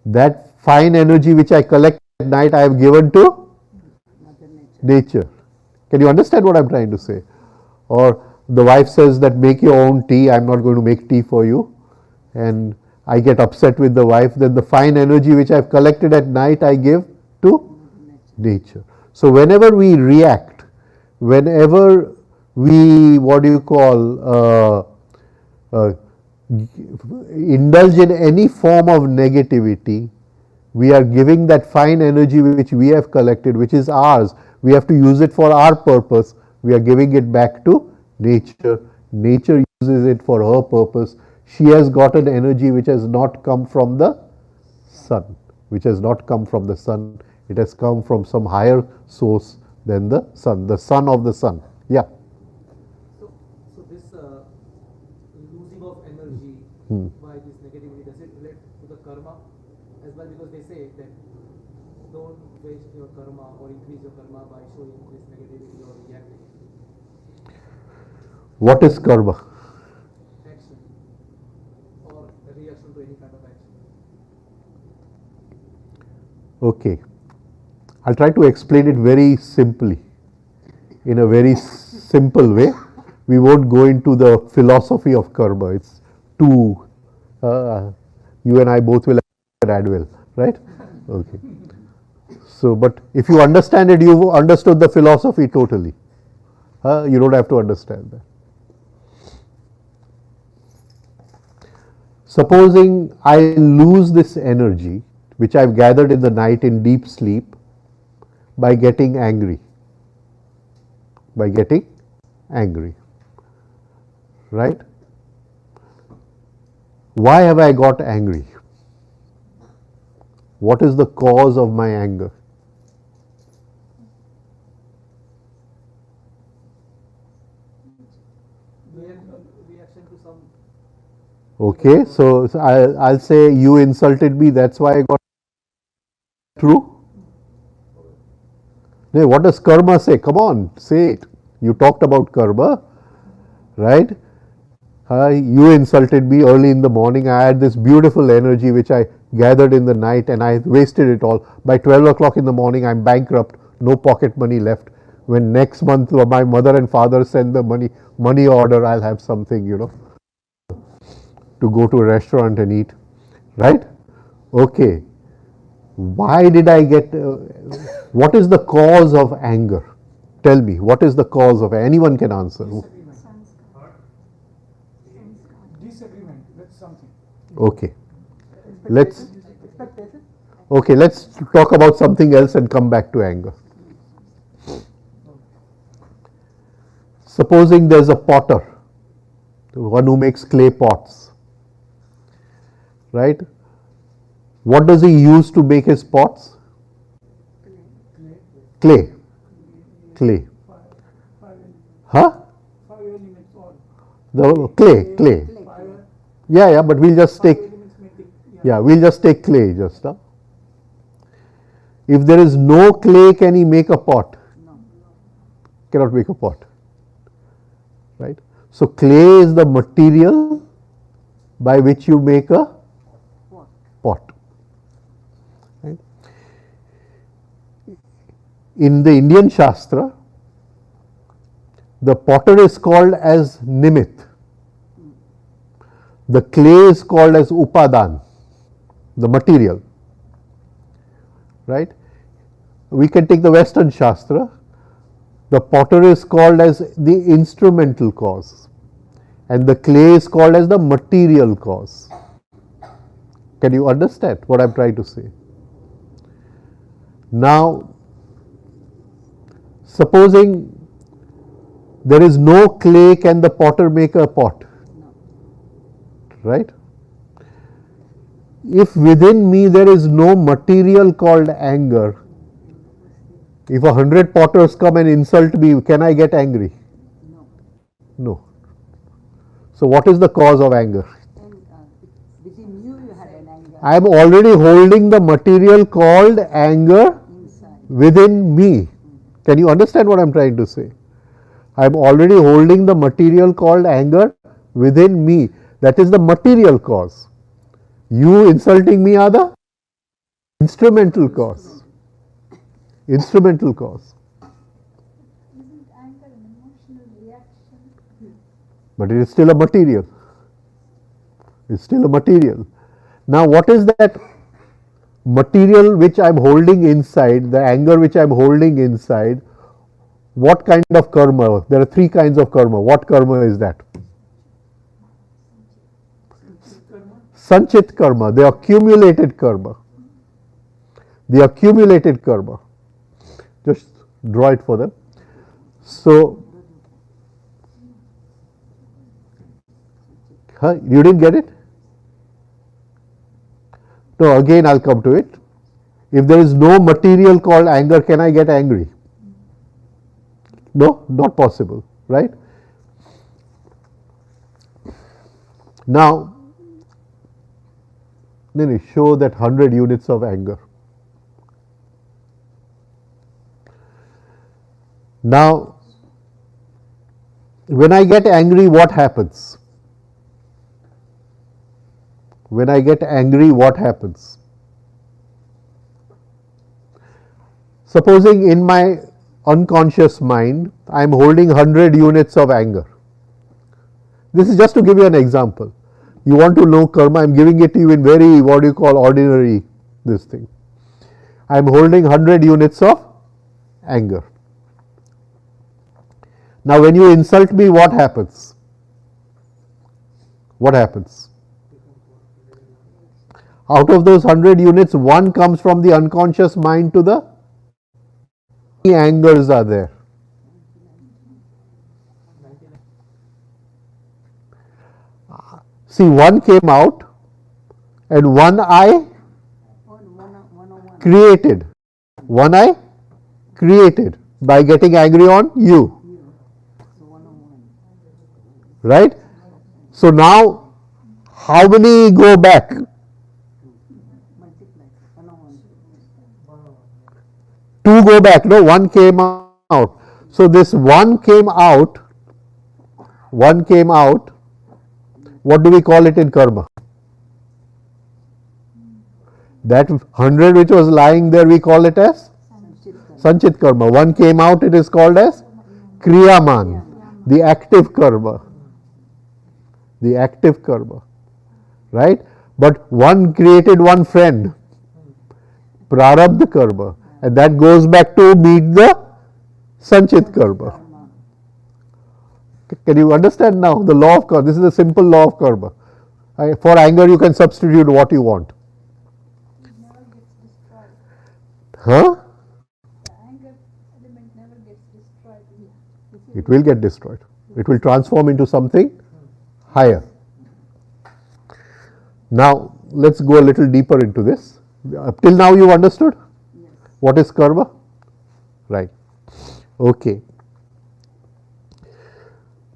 That fine energy which I collect at night, I have given to nature. Can you understand what I'm trying to say? Or the wife says that make your own tea, I'm not going to make tea for you. And I get upset with the wife, then the fine energy which I've collected at night, I give to nature. So whenever we react, whenever we, indulge in any form of negativity, we are giving that fine energy which we have collected, which is ours. We have to use it for our purpose. We are giving it back to nature. Nature uses it for her purpose. She has got an energy which has not come from the sun. Which has not come from the sun. It has come from some higher source than the sun of the sun. Yeah. So this losing of energy by this negativity, does it relate to the karma as well? Because they say that don't waste your karma or increase your karma by showing this negativity or reacting. What is karma? Action or a reaction to any kind of action. Okay. I'll try to explain it very simply, in a very simple way. We won't go into the philosophy of karma. It's too, you and I both will have Advil, right? Okay. So, but if you understand it, you've understood the philosophy totally. You don't have to understand that. Supposing I lose this energy, which I've gathered in the night in deep sleep, by getting angry. By getting angry. Right? Why have I got angry? What is the cause of my anger? Reaction to some. Okay, so I'll say you insulted me, that's why I got. True? Hey, what does karma say? Come on, say it. You talked about karma, right? You insulted me early in the morning. I had this beautiful energy which I gathered in the night and I wasted it all. By 12 o'clock in the morning, I'm bankrupt, no pocket money left. When next month my mother and father send the money order, I'll have something, to go to a restaurant and eat, right? Okay. Why did I get, what is the cause of anger? Tell me, what is the cause of, anyone can answer. Disagreement with something. Okay. Let's talk about something else and come back to anger. Supposing there's a potter, one who makes clay pots, right? What does he use to make his pots? Clay. Huh? The clay. Yeah, but we'll just take, we'll just take clay just. If there is no clay, can he make a pot? No. Cannot make a pot. Right? So clay is the material by which you make a pot. Right? In the Indian Shastra, the potter is called as Nimit. The clay is called as Upadan, the material. Right? We can take the Western Shastra. The potter is called as the instrumental cause, and the clay is called as the material cause. Can you understand what I'm trying to say? Now, supposing there is no clay, can the potter make a pot? Right? If within me there is no material called anger, if 100 potters come and insult me, can I get angry? No. So what is the cause of anger? Within you, you had an anger. I am already holding the material called anger Inside. within me. Can you understand what I am trying to say? I am already holding the material called anger within me. That is the material cause. You insulting me are the instrumental cause. Instrumental cause. Isn't anger an emotional reaction? But it is still a material. It's still a material. Now what is that material which I am holding inside, the anger which I am holding inside? What kind of karma? There are three kinds of karma. What karma is that? Sanchit karma, the accumulated karma. The accumulated karma. Just draw it for them. So, you didn't get it? No, again I'll come to it. If there is no material called anger, can I get angry? No, not possible, right? Now, then show that 100 units of anger. Now, when I get angry, what happens? When I get angry, what happens? Supposing in my unconscious mind, I am holding 100 units of anger. This is just to give you an example. You want to know karma, I am giving it to you in very, what do you call, ordinary, this thing. I am holding 100 units of anger. Now when you insult me, what happens? What happens? Out of those 100 units, one comes from the unconscious mind to the angers are there. See, one came out and one I created. One I created by getting angry on you. Right? So now, how many go back? Two go back. No, one came out. So this one came out. One came out. What do we call it in karma? That 100 which was lying there, we call it as Sanchit karma. One came out, it is called as Kriyaman, the active karma. The active karma. Right? But one created one friend, Prarabdha karma, and that goes back to meet the Sanchit karma. Can you understand now the law of karma? This is a simple law of karma. For anger, you can substitute what you want. It never gets destroyed. Huh? The anger element never gets destroyed. It will get destroyed. It will transform into something higher. Now, let's go a little deeper into this. Up till now, you understood? Yes. What is karma? Right. Okay.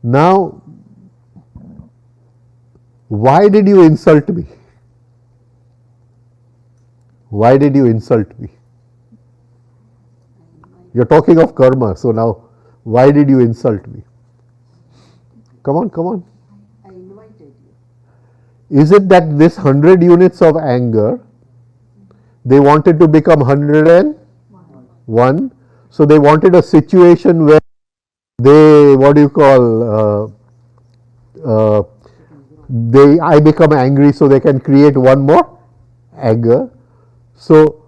Now, why did you insult me? Why did you insult me? You're talking of karma, so now, why did you insult me? Come on, come on. I invited you. Is it that this 100 units of anger, they wanted to become 101? So they wanted a situation where they, what do you call, I become angry so they can create one more anger. So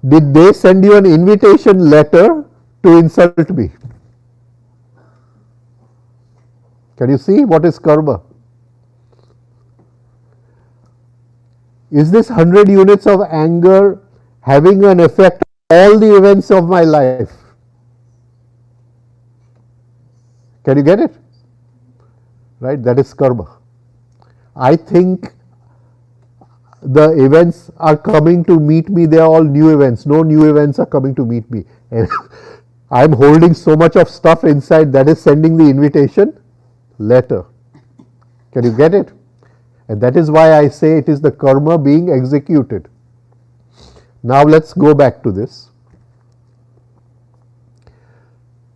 did they send you an invitation letter to insult me? Can you see what is karma? Is this 100 units of anger having an effect on all the events of my life? Can you get it? Right? That is karma. I think the events are coming to meet me, they are all new events. No new events are coming to meet me. And I'm holding so much of stuff inside that is sending the invitation letter. Can you get it? And that is why I say it is the karma being executed. Now let's go back to this.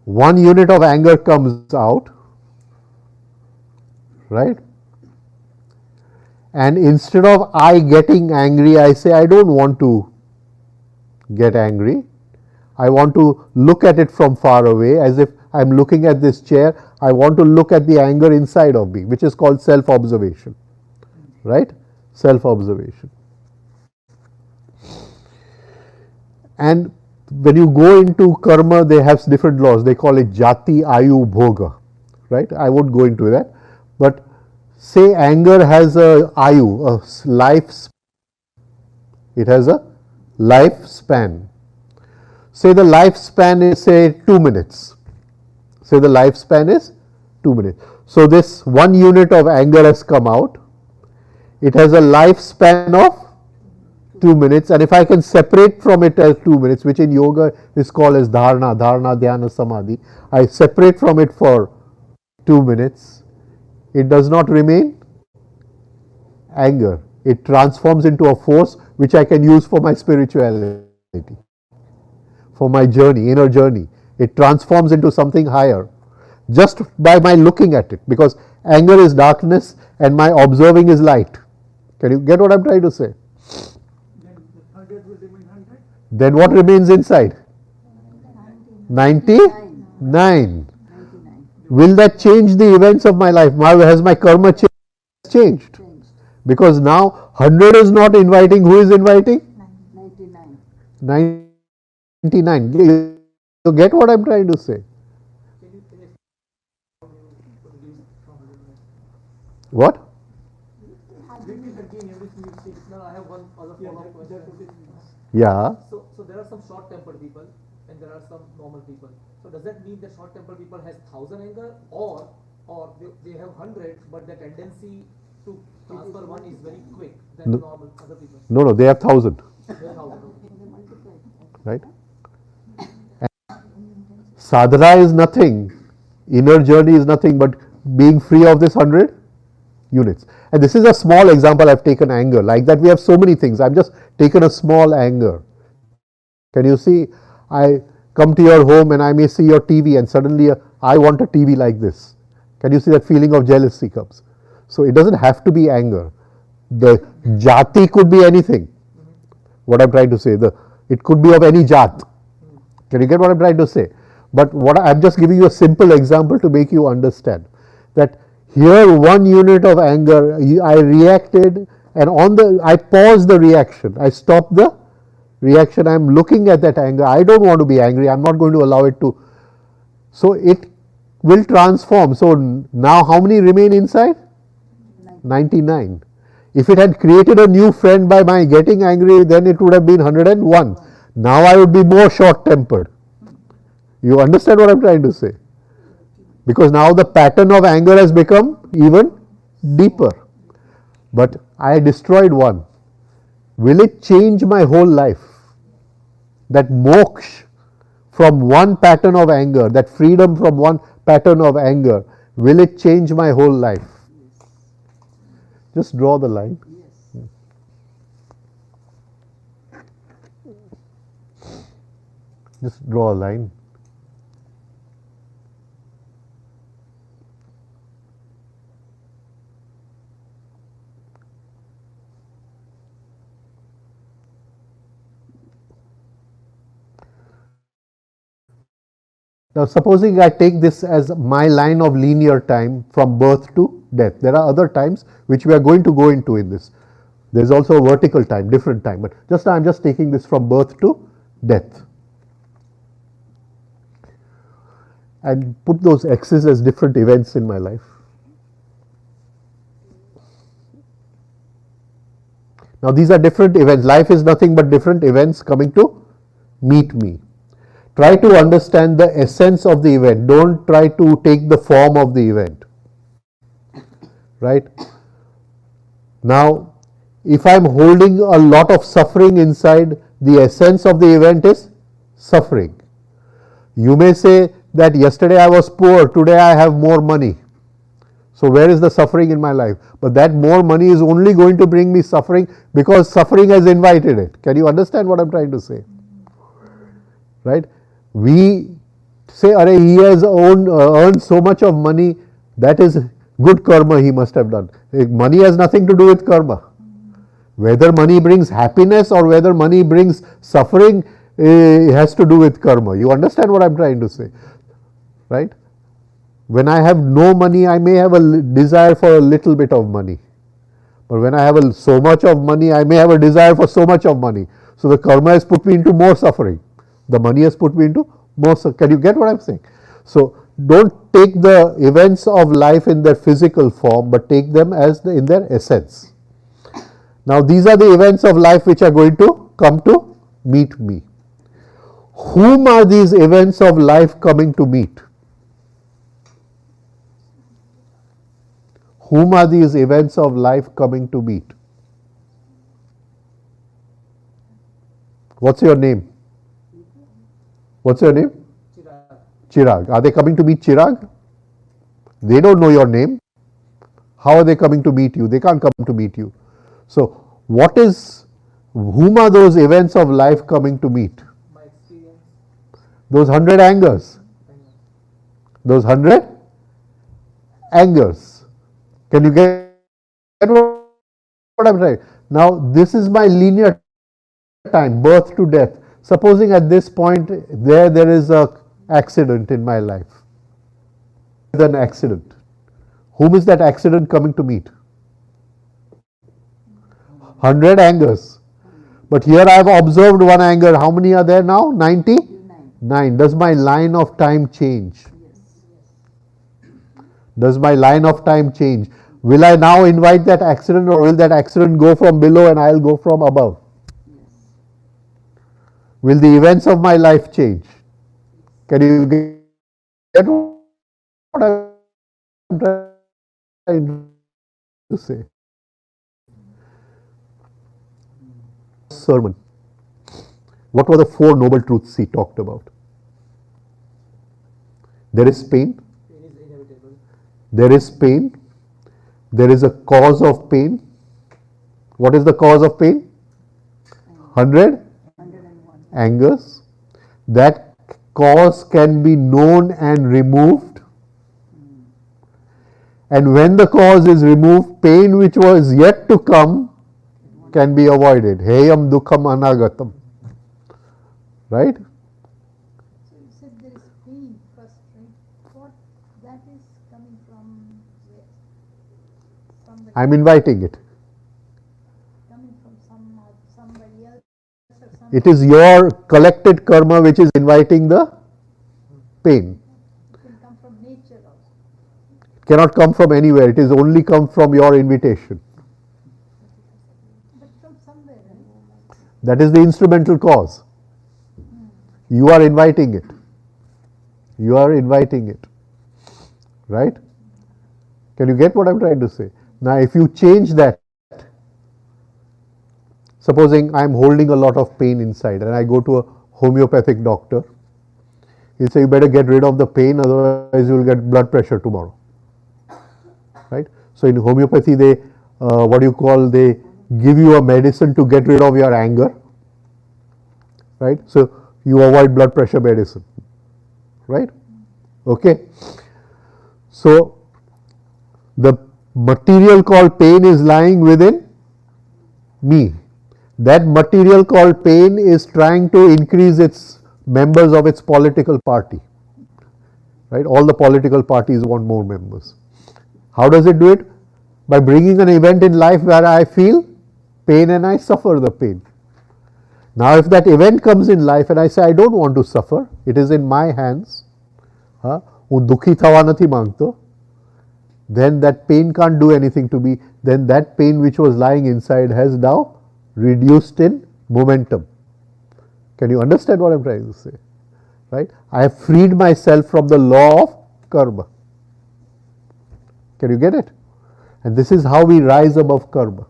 1 unit of anger comes out, right? And instead of I getting angry, I say I don't want to get angry. I want to look at it from far away, as if I'm looking at this chair. I want to look at the anger inside of me, which is called self-observation, right? Self-observation. And when you go into karma, they have different laws. They call it jati, ayu, bhoga, right? I won't go into that. But say anger has a ayu, a life. It has a lifespan. Say the lifespan is, say, 2 minutes. Say the lifespan is 2 minutes. So this 1 unit of anger has come out. It has a lifespan of 2 minutes, and if I can separate from it as 2 minutes, which in yoga is called as dharana, dhyana, samadhi, I separate from it for 2 minutes, it does not remain anger. It transforms into a force which I can use for my spirituality, for my journey, inner journey. It transforms into something higher just by my looking at it, because anger is darkness and my observing is light. Can you get what I'm trying to say? Then the 100 will remain 100. Then what remains inside? 99. 99. Will that change the events of my life? Has my karma changed? Changed. Because now 100 is not inviting. Who is inviting? 99. 99. You get what I'm trying to say? What? Repeat again everything you say. Now I have one other follow-up question. Yeah. So there are some short-tempered people and there are some normal people. So does that mean that short-tempered people has 1,000 anger, or they have 100, but the tendency to transfer one is very quick than No. normal other people? No, they have 1,000. They have 1,000. Right? Sadhana is nothing. Inner journey is nothing but being free of this 100 units. And this is a small example. I've taken anger. Like that, we have so many things. I've just taken a small anger. Can you see? I come to your home and I may see your TV, and suddenly I want a TV like this. Can you see that feeling of jealousy comes? So it doesn't have to be anger. The jati could be anything. What I'm trying to say, it could be of any jat. Can you get what I'm trying to say? But what I'm just giving you a simple example to make you understand that here 1 unit of anger, I reacted, and I paused the reaction. I stopped the reaction. I'm looking at that anger. I don't want to be angry. I'm not going to allow it to. So it will transform. So now how many remain inside? 99. If it had created a new friend by my getting angry, then it would have been 101. Now I would be more short-tempered. You understand what I'm trying to say? Because now the pattern of anger has become even deeper. But I destroyed one. Will it change my whole life? That moksha from one pattern of anger, that freedom from one pattern of anger, will it change my whole life? Just draw the line. Just draw a line. Now, supposing I take this as my line of linear time from birth to death. There are other times which we are going to go into in this. There is also a vertical time, different time, but just now I am just taking this from birth to death. And put those X's as different events in my life. Now, these are different events. Life is nothing but different events coming to meet me. Try to understand the essence of the event. Don't try to take the form of the event. Right? Now, if I am holding a lot of suffering inside, the essence of the event is suffering. You may say that yesterday I was poor, today I have more money. So where is the suffering in my life? But that more money is only going to bring me suffering because suffering has invited it. Can you understand what I am trying to say? Right? We say, "Arey, he has earned so much of money, that is good karma he must have done." Money has nothing to do with karma. Whether money brings happiness or whether money brings suffering has to do with karma. You understand what I am trying to say? Right? When I have no money, I may have a desire for a little bit of money. But when I have so much of money, I may have a desire for so much of money. So the karma has put me into more suffering. The money has put me into more suffering. Can you get what I am saying? So don't take the events of life in their physical form, but take them as in their essence. Now, these are the events of life which are going to come to meet me. Whom are these events of life coming to meet? Whom are these events of life coming to meet? What's your name? What's your name? Chirag. Chirag. Are they coming to meet Chirag? They don't know your name. How are they coming to meet you? They can't come to meet you. So, whom are those events of life coming to meet? My experience. Those 100 angers. Those 100 angers. Can you get what I'm saying? Now, this is my linear time, birth to death. Supposing at this point there is an accident in my life. An accident. Whom is that accident coming to meet? 100 angers. But here I have observed one anger. How many are there now? 99. Does my line of time change? Does my line of time change? Will I now invite that accident, or will that accident go from below and I will go from above? Will the events of my life change? Can you get what I'm trying to say? Sermon. What were the 4 noble truths he talked about? There is pain. Pain is inevitable. There is pain. There is a cause of pain. What is the cause of pain? 100 angers. That cause can be known and removed. And when the cause is removed, pain which was yet to come can be avoided. Heyam dukham anagatam. Right? So you said there is pain first, right? What that is coming from where? From the I am inviting it. coming from somebody else or something. It is your collected karma which is inviting the pain. It can come from nature also. It cannot come from anywhere. It is only come from your invitation. But from somewhere, right? That is the instrumental cause. You are inviting it. You are inviting it. Right? Can you get what I am trying to say? Now, if you change that, supposing I am holding a lot of pain inside and I go to a homeopathic doctor, he'll say, you better get rid of the pain, otherwise you will get blood pressure tomorrow. Right? So, in homeopathy, they they give you a medicine to get rid of your anger. Right? So, you avoid blood pressure medicine. Right? Okay. So, the material called pain is lying within me. That material called pain is trying to increase its members of its political party. right? All the political parties want more members. How does it do it? By bringing an event in life where I feel pain and I suffer the pain. Now if that event comes in life and I say I don't want to suffer, it is in my hands, હું દુઃખી થવા નથી માંગતો, then that pain can't do anything to me. Then that pain which was lying inside has now reduced in momentum. Can you understand what I'm trying to say? Right? I have freed myself from the law of karma. Can you get it? And this is how we rise above karma.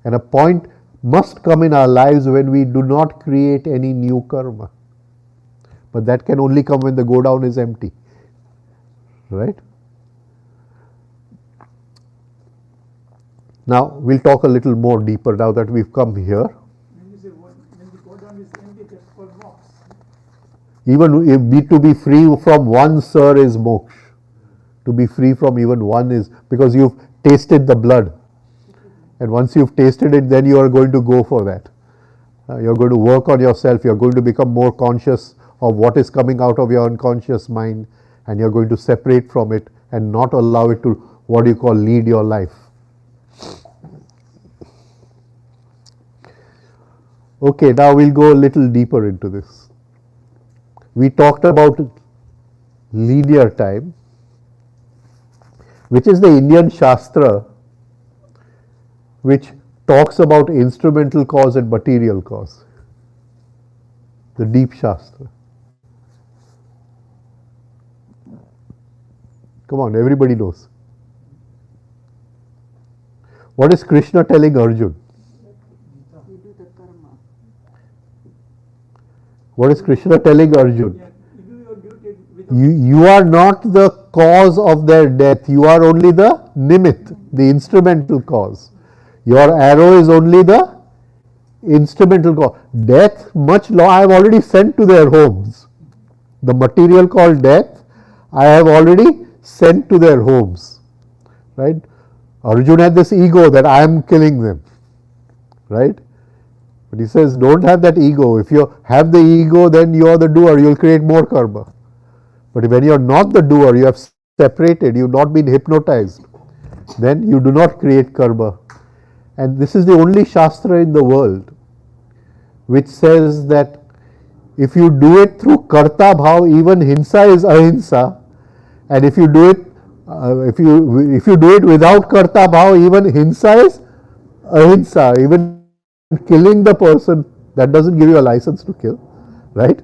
And a point must come in our lives when we do not create any new karma. But that can only come when the go down is empty. Right? Now we'll talk a little more deeper now that we've come here. When you say when the go down is empty, that's called moksha. Even to be free from one, sir, is moksha. To be free from even one is because you've tasted the blood. And once you've tasted it, then you are going to go for that. You're going to work on yourself. You're going to become more conscious of what is coming out of your unconscious mind. And you're going to separate from it and not allow it to, what you call, lead your life. Okay, now we'll go a little deeper into this. We talked about linear time, which is the Indian Shastra which talks about instrumental cause and material cause. The deep Shastra. Come on, everybody knows. What is Krishna telling Arjun? You do the karma. What is Krishna telling Arjun? Yeah, you do your duty without You are not the cause of their death. You are only the nimit, the instrumental cause. Your arrow is only the instrumental cause. Death, much law I have already sent to their homes. The material called death, I have already sent to their homes. Right? Arjun had this ego that I am killing them. Right? But he says, don't have that ego. If you have the ego, then you are the doer. You will create more karma. But when you are not the doer, you have separated, you have not been hypnotized, then you do not create karma. And this is the only Shastra in the world which says that if you do it through karta bhav, even hinsa is ahimsa, and if you do it if you do it without karta bhav, even hinsa is ahimsa. Even killing the person, that doesn't give you a license to kill, right?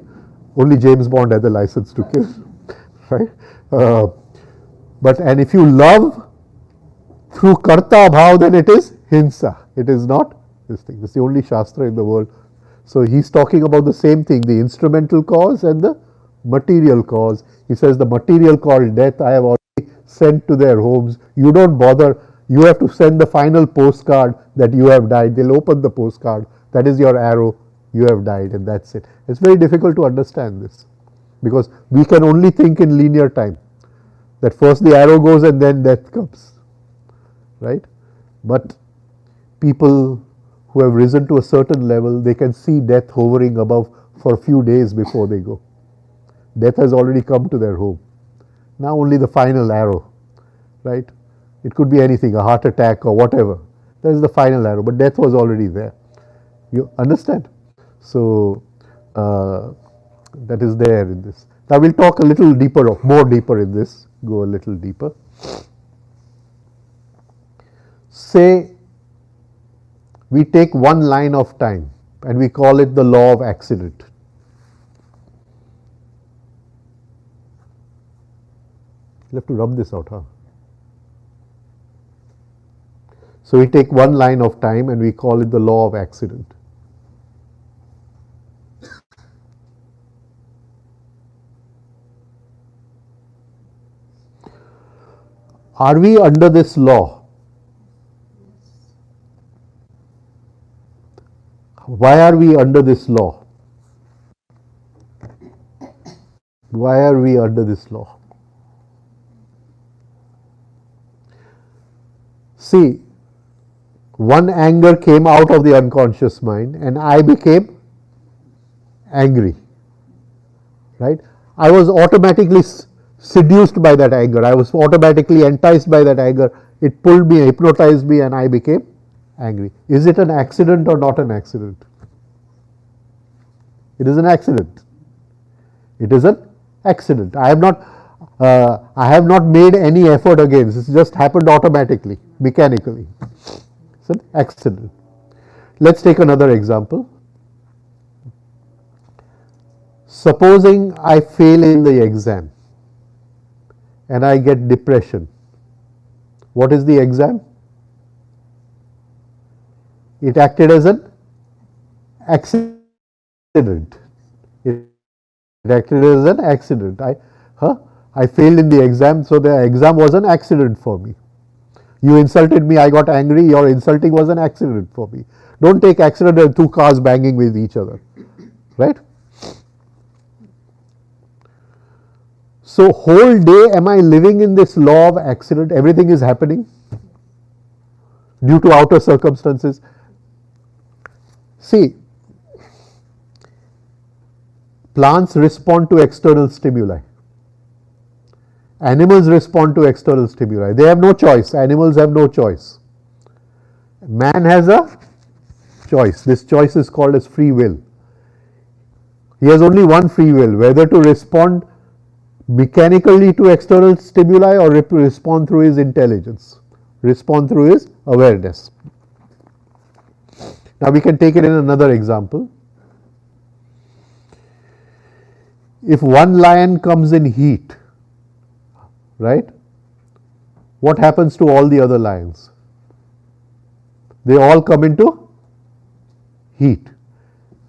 Only James Bond had the license to kill, right? And if you love through karta bhav, then it is hinsa. It is not this thing. It's the only Shastra in the world. So he's talking about the same thing, the instrumental cause and the material cause. He says the material called death I have already sent to their homes. You don't bother. You have to send the final postcard that you have died. They'll open the postcard. That is your arrow. You have died, and that's it. It's very difficult to understand this because we can only think in linear time. That first the arrow goes and then death comes. Right? But people who have risen to a certain level, they can see death hovering above for a few days before they go. Death has already come to their home. Now only the final arrow, right? It could be anything, a heart attack or whatever. That is the final arrow, but death was already there. You understand? So that is there in this. Now we'll talk a little deeper, more deeper in this, go a little deeper. Say we take one line of time and we call it the law of accident. You'll have to rub this out, huh? So we take one line of time and we call it the law of accident. Are we under this law? Why are we under this law? Why are we under this law? See, one anger came out of the unconscious mind and I became angry. Right? I was automatically seduced by that anger. I was automatically enticed by that anger. It pulled me, hypnotized me, and I became angry. Is it an accident or not an accident? It is an accident. It is an accident. I have not made any effort against. It's just happened automatically, mechanically. It's an accident. Let's take another example. Supposing I fail in the exam and I get depression. What is the exam? It acted as an accident. It acted as an accident. I failed in the exam, so the exam was an accident for me. You insulted me, I got angry, your insulting was an accident for me. Don't take accident as two cars banging with each other. Right? So whole day am I living in this law of accident? Everything is happening due to outer circumstances. See, plants respond to external stimuli. Animals respond to external stimuli. They have no choice. Animals have no choice. Man has a choice. This choice is called as free will. He has only one free will, whether to respond mechanically to external stimuli or respond through his intelligence, respond through his awareness. Now we can take it in another example. If one lion comes in heat, right, what happens to all the other lions? They all come into heat.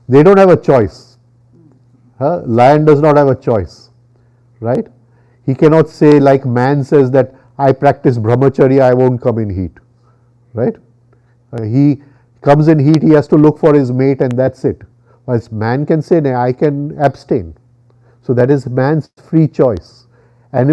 They don't have a choice. Lion does not have a choice. Right? He cannot say, like man says, that I practice brahmacharya, I won't come in heat. Right? He comes in heat, he has to look for his mate, and that's it. Whilst man can say, I can abstain. So that is man's free choice. Animals